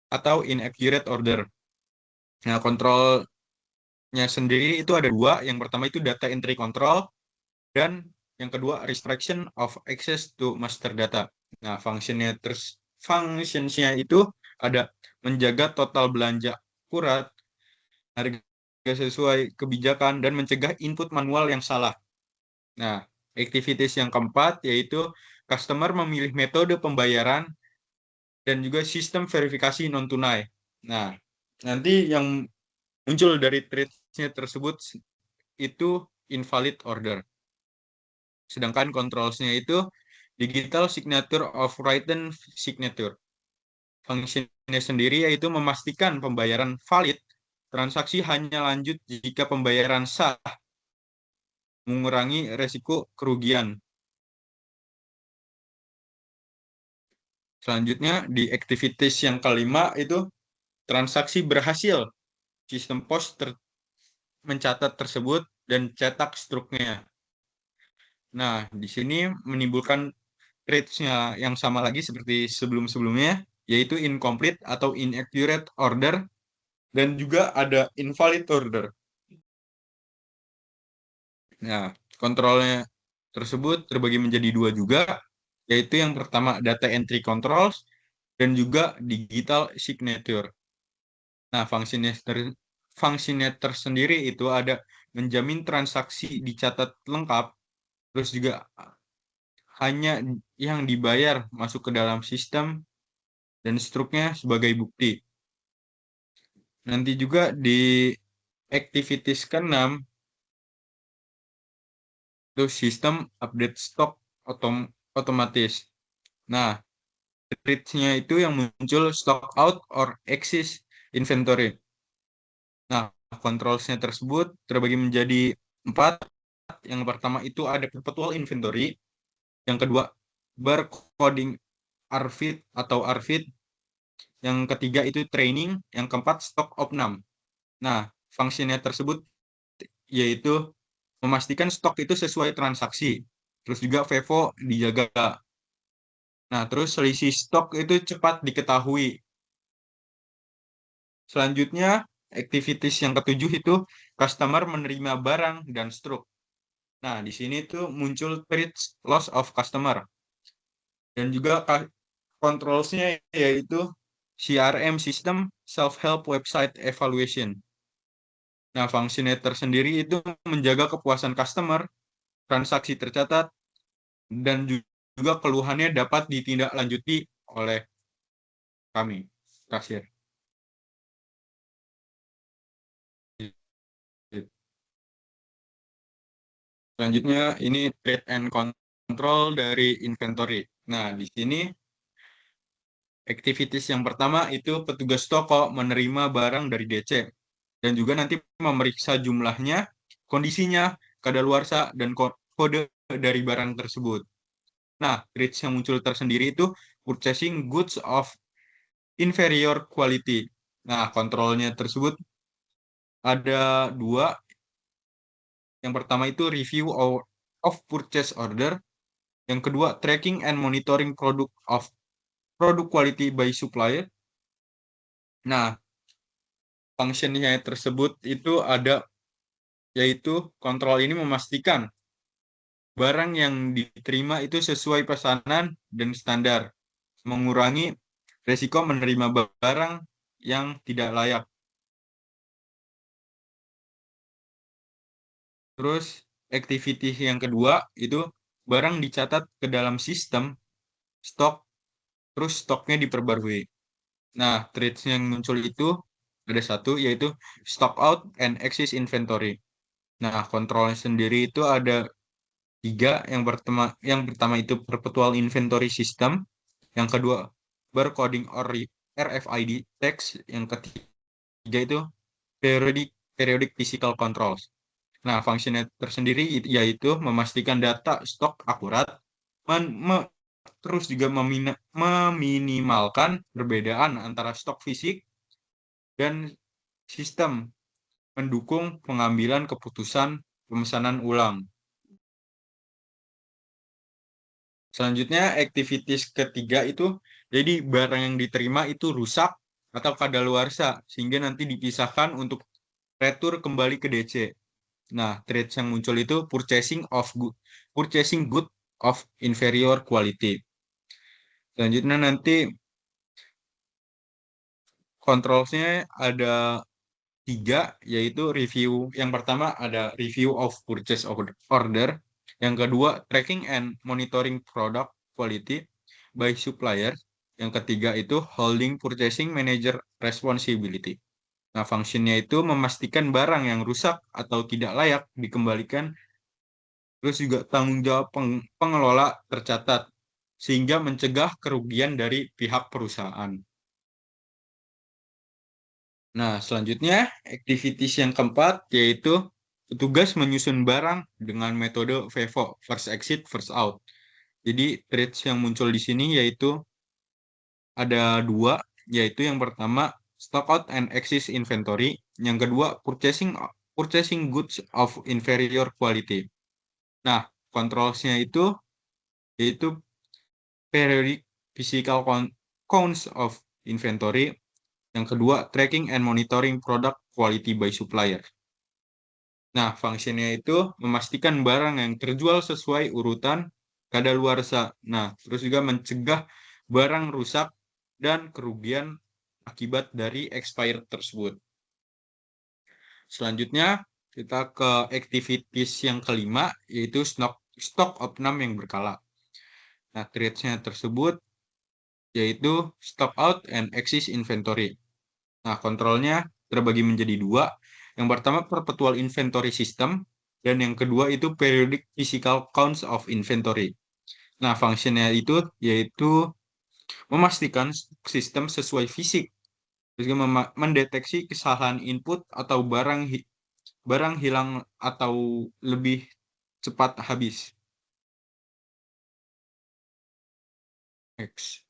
B: atau inaccurate order. Nah, kontrolnya sendiri itu ada dua. Yang pertama itu data entry control, dan yang kedua restriction of access to master data. Nah, functionsnya itu ada menjaga total belanja akurat, harga sesuai kebijakan, dan mencegah input manual yang salah. Nah, activities yang keempat yaitu customer memilih metode pembayaran dan juga sistem verifikasi non-tunai. Nah, nanti yang muncul dari traits-nya tersebut itu invalid order. Sedangkan controls-nya itu digital signature of written signature. Fungsinya sendiri yaitu memastikan pembayaran valid, transaksi hanya lanjut jika pembayaran sah, mengurangi resiko kerugian. Selanjutnya di activities yang kelima itu transaksi berhasil. Sistem pos mencatat tersebut dan cetak struknya. Nah, di sini menimbulkan traits-nya yang sama lagi seperti sebelum-sebelumnya, yaitu incomplete atau inaccurate order, dan juga ada invalid order. Nah, kontrolnya tersebut terbagi menjadi dua juga, yaitu yang pertama data entry controls dan juga digital signature. Nah, fungsinya tersendiri itu ada menjamin transaksi dicatat lengkap, terus juga hanya yang dibayar masuk ke dalam sistem dan struknya sebagai bukti. Nanti juga di activities ke-6 itu sistem update stok otomatis. Nah, traits-nya itu yang muncul stock out or excess inventory. Nah, controls-nya tersebut terbagi menjadi 4. Yang pertama itu ada perpetual inventory. Yang kedua, barcoding ARFID atau ARFID. Yang ketiga itu training. Yang keempat, stock opnam. Nah, fungsinya tersebut yaitu memastikan stok itu sesuai transaksi. Terus juga FIFO dijaga. Nah, terus selisih stok itu cepat diketahui. Selanjutnya, activities yang ketujuh itu customer menerima barang dan struk. Nah, di sini tuh muncul traits loss of customer. Dan juga controls-nya yaitu CRM system self-help website evaluation. Nah, fungsinya tersendiri itu menjaga kepuasan customer, transaksi tercatat, dan juga keluhannya dapat ditindaklanjuti oleh kami, kasir. Selanjutnya ini trade and control dari inventory. Nah, di sini activities yang pertama itu petugas toko menerima barang dari DC dan juga nanti memeriksa jumlahnya, kondisinya, kadaluarsa, dan kode dari barang tersebut. Nah, traits yang muncul tersendiri itu purchasing goods of inferior quality. Nah, kontrolnya tersebut ada dua. Yang pertama itu review of purchase order. Yang kedua, tracking and monitoring product quality by supplier. Nah, fungsinya tersebut itu ada, yaitu kontrol ini memastikan barang yang diterima itu sesuai pesanan dan standar, mengurangi resiko menerima barang yang tidak layak. Terus, activity yang kedua itu barang dicatat ke dalam sistem stok, terus stoknya diperbarui. Nah, traits yang muncul itu ada satu, yaitu stock out and excess inventory. Nah, kontrolnya sendiri itu ada 3. Yang pertama itu perpetual inventory system. Yang kedua, barcoding or RFID tags. Yang ketiga itu periodic physical controls. Nah, fungsinya tersendiri yaitu memastikan data stok akurat, terus juga meminimalkan perbedaan antara stok fisik dan sistem, mendukung pengambilan keputusan pemesanan ulang. Selanjutnya, activities ketiga itu, jadi barang yang diterima itu rusak atau kadaluarsa, sehingga nanti dipisahkan untuk retur kembali ke DC. Nah, traits yang muncul itu purchasing good of inferior quality. Selanjutnya nanti controls-nya ada 3, yaitu review. Yang pertama ada review of purchase order. Yang kedua, tracking and monitoring product quality by supplier. Yang ketiga itu holding purchasing manager responsibility. Nah, fungsinya itu memastikan barang yang rusak atau tidak layak dikembalikan, terus juga tanggung jawab pengelola tercatat, sehingga mencegah kerugian dari pihak perusahaan. Nah, selanjutnya activities yang keempat yaitu petugas menyusun barang dengan metode FIFO, first exit, first out. Jadi traits yang muncul di sini yaitu ada dua, yaitu yang pertama stock out and excess inventory, yang kedua purchasing goods of inferior quality. Nah, controls-nya itu yaitu periodic physical counts of inventory, yang kedua tracking and monitoring product quality by supplier. Nah, fungsinya itu memastikan barang yang terjual sesuai urutan kadaluarsa. Nah, terus juga mencegah barang rusak dan kerugian akibat dari expired tersebut. Selanjutnya, kita ke activities yang kelima, yaitu stock opnam yang berkala. Nah, traits-nya tersebut yaitu stock out and excess inventory. Nah, kontrolnya terbagi menjadi dua. Yang pertama, perpetual inventory system, dan yang kedua itu periodic physical counts of inventory. Nah, fungsinya itu yaitu memastikan sistem sesuai fisik, juga mendeteksi kesalahan input atau barang hilang atau lebih cepat habis. Next.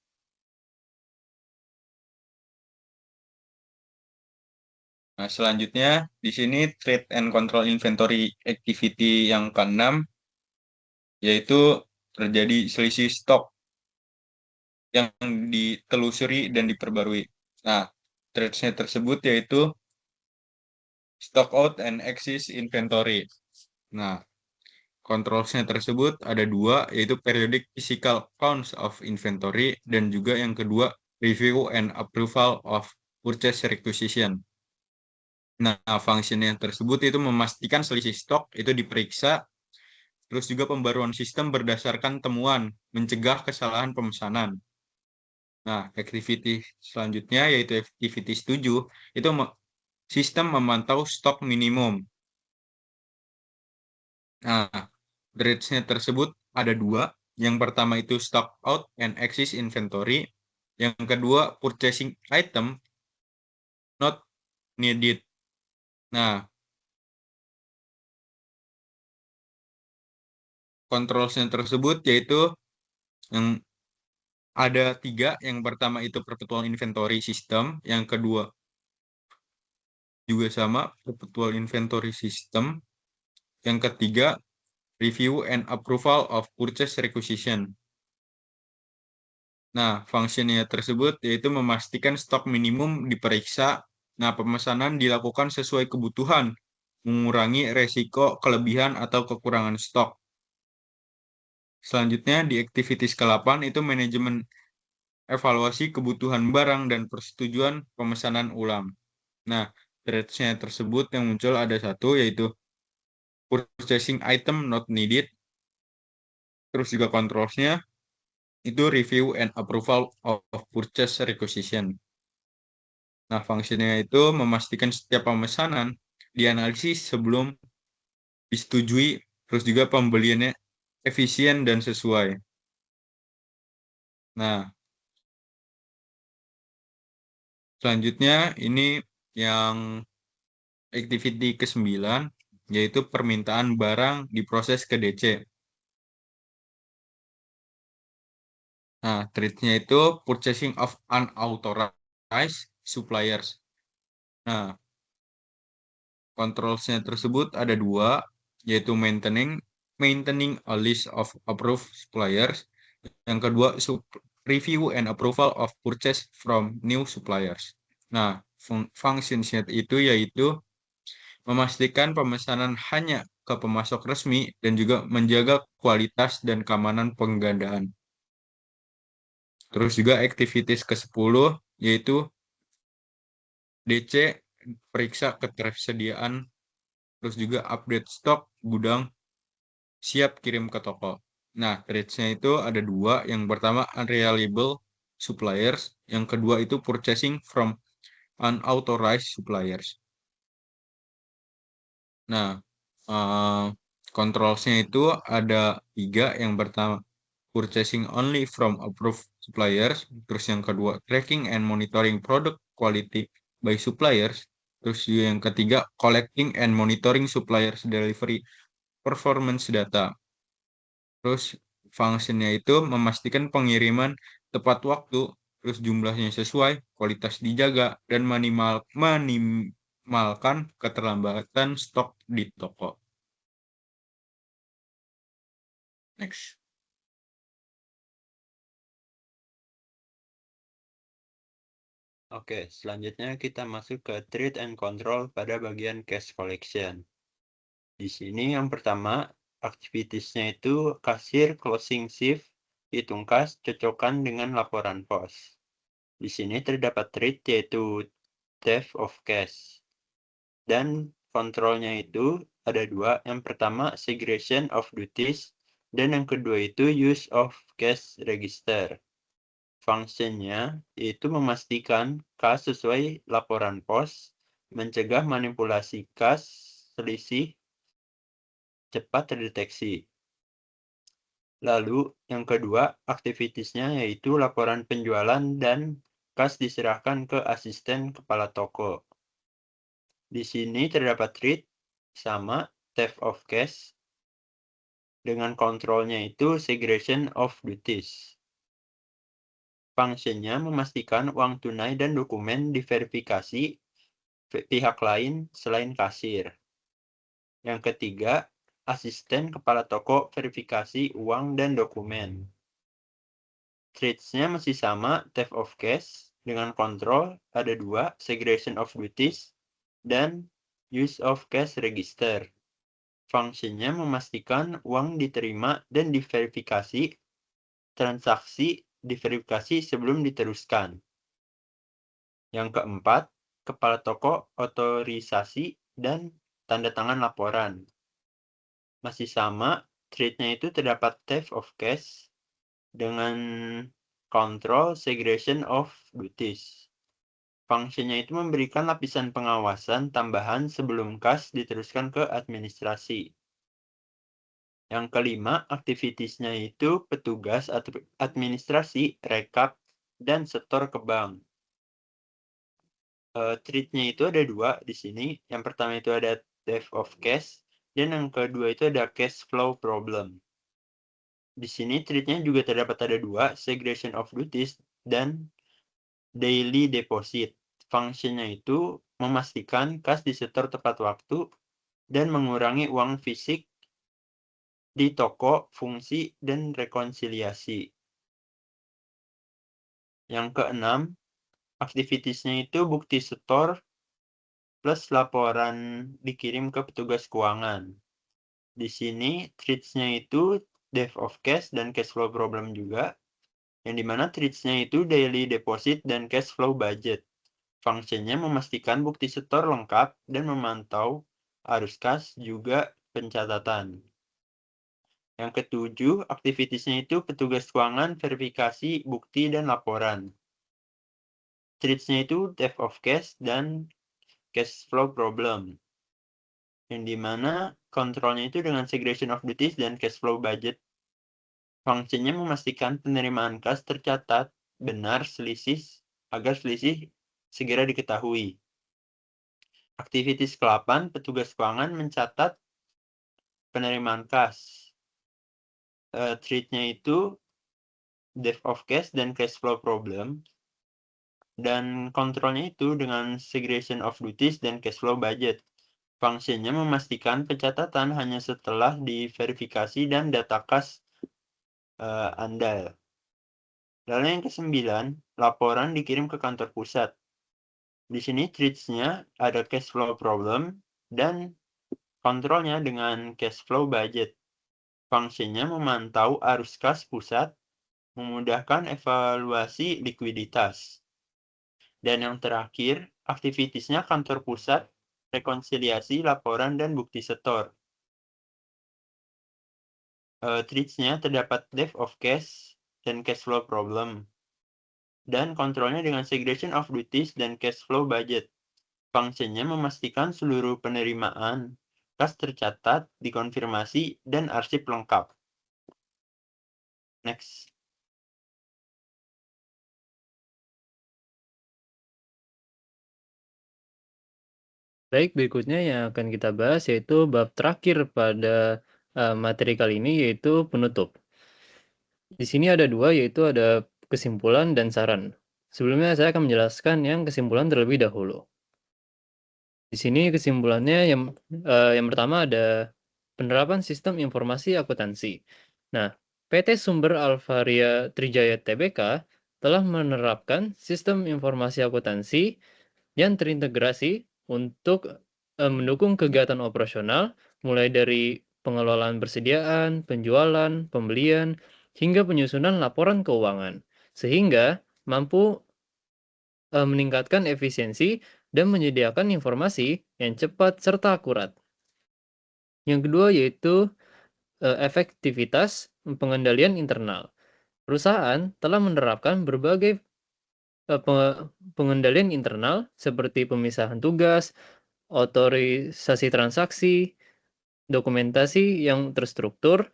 B: Nah, selanjutnya di sini trade and control inventory activity yang keenam, yaitu terjadi selisih stok yang ditelusuri dan diperbarui. Nah, trades-nya tersebut yaitu stock out and excess inventory. Nah, controls-nya tersebut ada dua, yaitu periodic physical counts of inventory, dan juga yang kedua review and approval of purchase requisition. Nah, fungsinya tersebut itu memastikan selisih stok itu diperiksa, terus juga pembaruan sistem berdasarkan temuan, mencegah kesalahan pemesanan. Nah, activity selanjutnya yaitu activity 7, itu sistem memantau stok minimum. Nah, traits-nya tersebut ada dua. Yang pertama itu stock out and excess inventory. Yang kedua purchasing item not needed. Nah, controls-nya tersebut yaitu yang ada tiga. Yang pertama itu perpetual inventory system. Yang kedua juga sama, perpetual inventory system. Yang ketiga review and approval of purchase requisition. Nah, fungsinya tersebut yaitu memastikan stok minimum diperiksa. Nah, pemesanan dilakukan sesuai kebutuhan, mengurangi resiko kelebihan atau kekurangan stok. Selanjutnya di activities ke-8 itu manajemen evaluasi kebutuhan barang dan persetujuan pemesanan ulang. Nah, traits-nya tersebut yang muncul ada satu, yaitu purchasing item not needed. Terus juga controls-nya itu review and approval of purchase requisition. Nah, fungsinya itu memastikan setiap pemesanan dianalisis sebelum disetujui, terus juga pembeliannya efisien dan sesuai. Nah, selanjutnya ini yang activity ke-9, yaitu permintaan barang diproses ke DC. Nah, treatnya itu purchasing of unauthorized suppliers. Nah, controls-nya tersebut ada dua, yaitu maintaining a list of approved suppliers. Yang kedua, review and approval of purchase from new suppliers. Nah, functions-nya itu yaitu memastikan pemesanan hanya ke pemasok resmi dan juga menjaga kualitas dan keamanan penggandaan. Terus juga activities ke-10 yaitu DC, periksa ketersediaan, terus juga update stok gudang siap kirim ke toko. Nah, traits-nya itu ada dua. Yang pertama unreliable suppliers, yang kedua itu purchasing from unauthorized suppliers. Nah, controls-nya itu ada 3. Yang pertama purchasing only from approved suppliers, terus yang kedua tracking and monitoring product quality by suppliers, Terus yang ketiga, collecting and monitoring suppliers delivery performance data. Terus fungsinya itu memastikan pengiriman tepat waktu, terus jumlahnya sesuai, kualitas dijaga, dan minimalkan keterlambatan stok di toko. Next.
D: Oke, selanjutnya kita masuk ke treat and control pada bagian cash collection. Di sini yang pertama, aktivitiesnya itu kasir, closing shift, hitung kas, cocokkan dengan laporan pos. Di sini terdapat treat yaitu theft of cash. Dan kontrolnya itu ada dua. Yang pertama, segregation of duties. Dan yang kedua itu use of cash register. Fungsinya yaitu memastikan kas sesuai laporan pos, mencegah manipulasi kas, selisih, cepat terdeteksi. Lalu yang kedua, aktivitiesnya yaitu laporan penjualan dan kas diserahkan ke asisten kepala toko. Di sini terdapat treat sama theft of cash. Dengan kontrolnya itu segregation of duties. Fungsinya memastikan uang tunai dan dokumen diverifikasi pihak lain selain kasir. Yang ketiga, asisten kepala toko verifikasi uang dan dokumen. Treats-nya masih sama, theft of cash. Dengan kontrol ada dua, segregation of duties dan use of cash register. Fungsinya memastikan uang diterima dan diverifikasi, transaksi diverifikasi sebelum diteruskan. Yang keempat, kepala toko otorisasi dan tanda tangan laporan. Masih sama, treat-nya itu terdapat theft of cash dengan control segregation of duties. Fungsinya itu memberikan lapisan pengawasan tambahan sebelum kas diteruskan ke administrasi. Yang kelima, aktivitiesnya itu petugas administrasi, rekap, dan setor ke bank. Treat-nya itu ada dua di sini. Yang pertama itu ada theft of cash, dan yang kedua itu ada cash flow problem. Di sini treat-nya juga terdapat ada dua, segregation of duties dan daily deposit. Fungsinya itu memastikan kas disetor tepat waktu dan mengurangi uang fisik di toko, fungsi, dan rekonsiliasi. Yang keenam, aktivitiesnya itu bukti setor plus laporan dikirim ke petugas keuangan. Di sini treats-nya itu theft of cash dan cash flow problem juga, yang dimana treats-nya itu daily deposit dan cash flow budget. Fungsinya memastikan bukti setor lengkap dan memantau arus kas juga pencatatan. Yang ketujuh, aktivitiesnya itu petugas keuangan, verifikasi, bukti, dan laporan. Treats-nya itu theft of cash dan cash flow problem. Yang dimana kontrolnya itu dengan segregation of duties dan cash flow budget. Fungsinya memastikan penerimaan kas tercatat benar agar selisih segera diketahui. Aktivitas ke-8, petugas keuangan mencatat penerimaan kas. Treat-nya itu theft of cash dan cash flow problem. Dan kontrolnya itu dengan segregation of duties dan cash flow budget. Fungsinya memastikan pencatatan hanya setelah diverifikasi dan data kas andal. Lalu yang ke-9, laporan dikirim ke kantor pusat. Di sini treats-nya ada cash flow problem dan kontrolnya dengan cash flow budget. Fungsinya memantau arus kas pusat, memudahkan evaluasi likuiditas. Dan yang terakhir, aktivitiesnya kantor pusat, rekonsiliasi, laporan, dan bukti setor. Treats-nya terdapat theft of cash dan cash flow problem. Dan kontrolnya dengan segregation of duties dan cash flow budget. Fungsinya memastikan seluruh penerimaan kas tercatat, dikonfirmasi, dan arsip lengkap. Next.
A: Baik, berikutnya yang akan kita bahas yaitu bab terakhir pada materi kali ini, yaitu penutup. Di sini ada dua, yaitu ada kesimpulan dan saran. Sebelumnya saya akan menjelaskan yang kesimpulan terlebih dahulu. Di sini kesimpulannya yang pertama ada penerapan sistem informasi akuntansi. Nah, PT Sumber Alvaria Trijaya Tbk telah menerapkan sistem informasi akuntansi yang terintegrasi untuk mendukung kegiatan operasional mulai dari pengelolaan persediaan, penjualan, pembelian, hingga penyusunan laporan keuangan, sehingga mampu meningkatkan efisiensi dan menyediakan informasi yang cepat serta akurat. Yang kedua yaitu efektivitas pengendalian internal. Perusahaan telah menerapkan berbagai pengendalian internal seperti pemisahan tugas, otorisasi transaksi, dokumentasi yang terstruktur,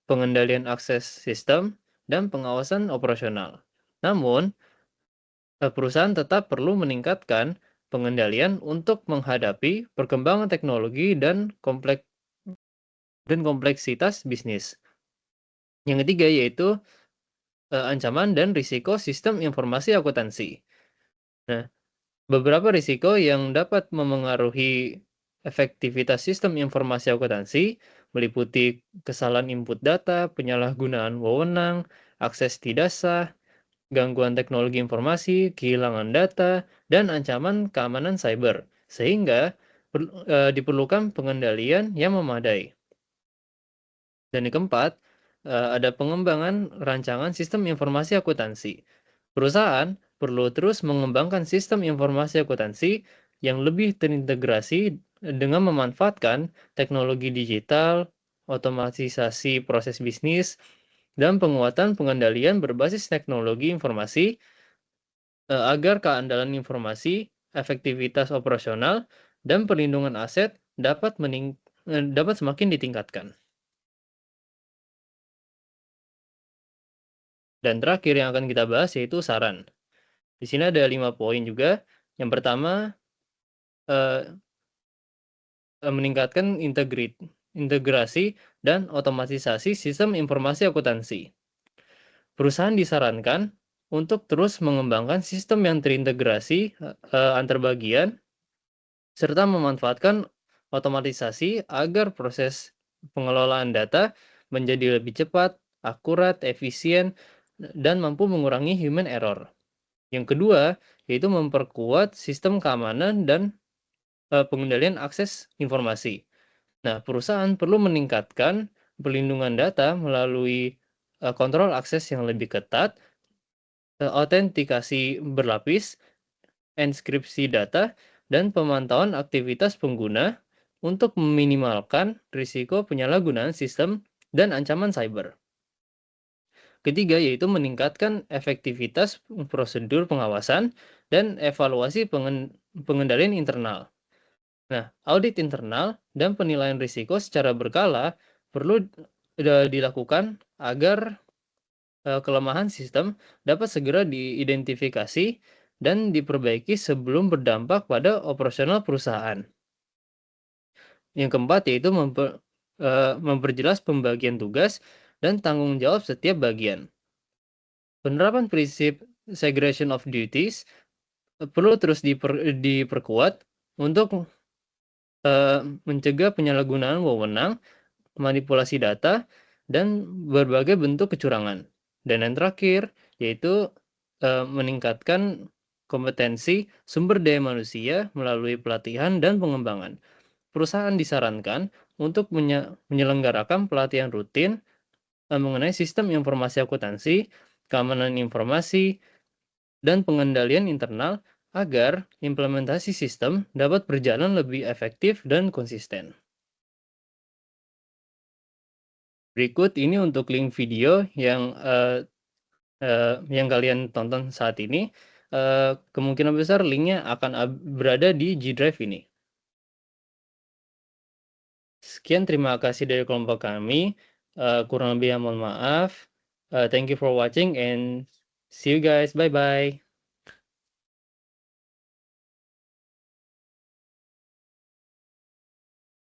A: pengendalian akses sistem, dan pengawasan operasional. Namun, perusahaan tetap perlu meningkatkan pengendalian untuk menghadapi perkembangan teknologi dan kompleksitas bisnis. Yang ketiga yaitu ancaman dan risiko sistem informasi akuntansi. Nah, beberapa risiko yang dapat memengaruhi efektivitas sistem informasi akuntansi meliputi kesalahan input data, penyalahgunaan wewenang, akses tidak sah, gangguan teknologi informasi, kehilangan data, dan ancaman keamanan cyber, sehingga diperlukan pengendalian yang memadai. Dan yang keempat, ada pengembangan rancangan sistem informasi akuntansi. Perusahaan perlu terus mengembangkan sistem informasi akuntansi yang lebih terintegrasi dengan memanfaatkan teknologi digital, otomatisasi proses bisnis, dan penguatan pengendalian berbasis teknologi informasi agar keandalan informasi, efektivitas operasional, dan perlindungan aset dapat semakin ditingkatkan. Dan terakhir yang akan kita bahas yaitu saran. Di sini ada 5 poin juga. Yang pertama, meningkatkan integrasi dan otomatisasi sistem informasi akuntansi. Perusahaan disarankan untuk terus mengembangkan sistem yang terintegrasi antar bagian, serta memanfaatkan otomatisasi agar proses pengelolaan data menjadi lebih cepat, akurat, efisien, dan mampu mengurangi human error. Yang kedua, yaitu memperkuat sistem keamanan dan pengendalian akses informasi. Nah, perusahaan perlu meningkatkan perlindungan data melalui kontrol akses yang lebih ketat, autentikasi berlapis, enskripsi data, dan pemantauan aktivitas pengguna untuk meminimalkan risiko penyalahgunaan sistem dan ancaman cyber. Ketiga, yaitu meningkatkan efektivitas prosedur pengawasan dan evaluasi pengendalian internal. Nah, audit internal dan penilaian risiko secara berkala perlu dilakukan agar kelemahan sistem dapat segera diidentifikasi dan diperbaiki sebelum berdampak pada operasional perusahaan. Yang keempat yaitu memperjelas pembagian tugas dan tanggung jawab setiap bagian. Penerapan prinsip segregation of duties perlu terus diperkuat untuk mencegah penyalahgunaan wewenang, manipulasi data, dan berbagai bentuk kecurangan. Dan yang terakhir yaitu meningkatkan kompetensi sumber daya manusia melalui pelatihan dan pengembangan. Perusahaan disarankan untuk menyelenggarakan pelatihan rutin mengenai sistem informasi akuntansi, keamanan informasi, dan pengendalian internal agar implementasi sistem dapat berjalan lebih efektif dan konsisten. Berikut ini untuk link video yang kalian tonton saat ini. Kemungkinan besar linknya akan berada di G Drive ini. Sekian, terima kasih dari kelompok kami. Kurang lebih mohon maaf. Thank you for watching and see you guys. Bye-bye.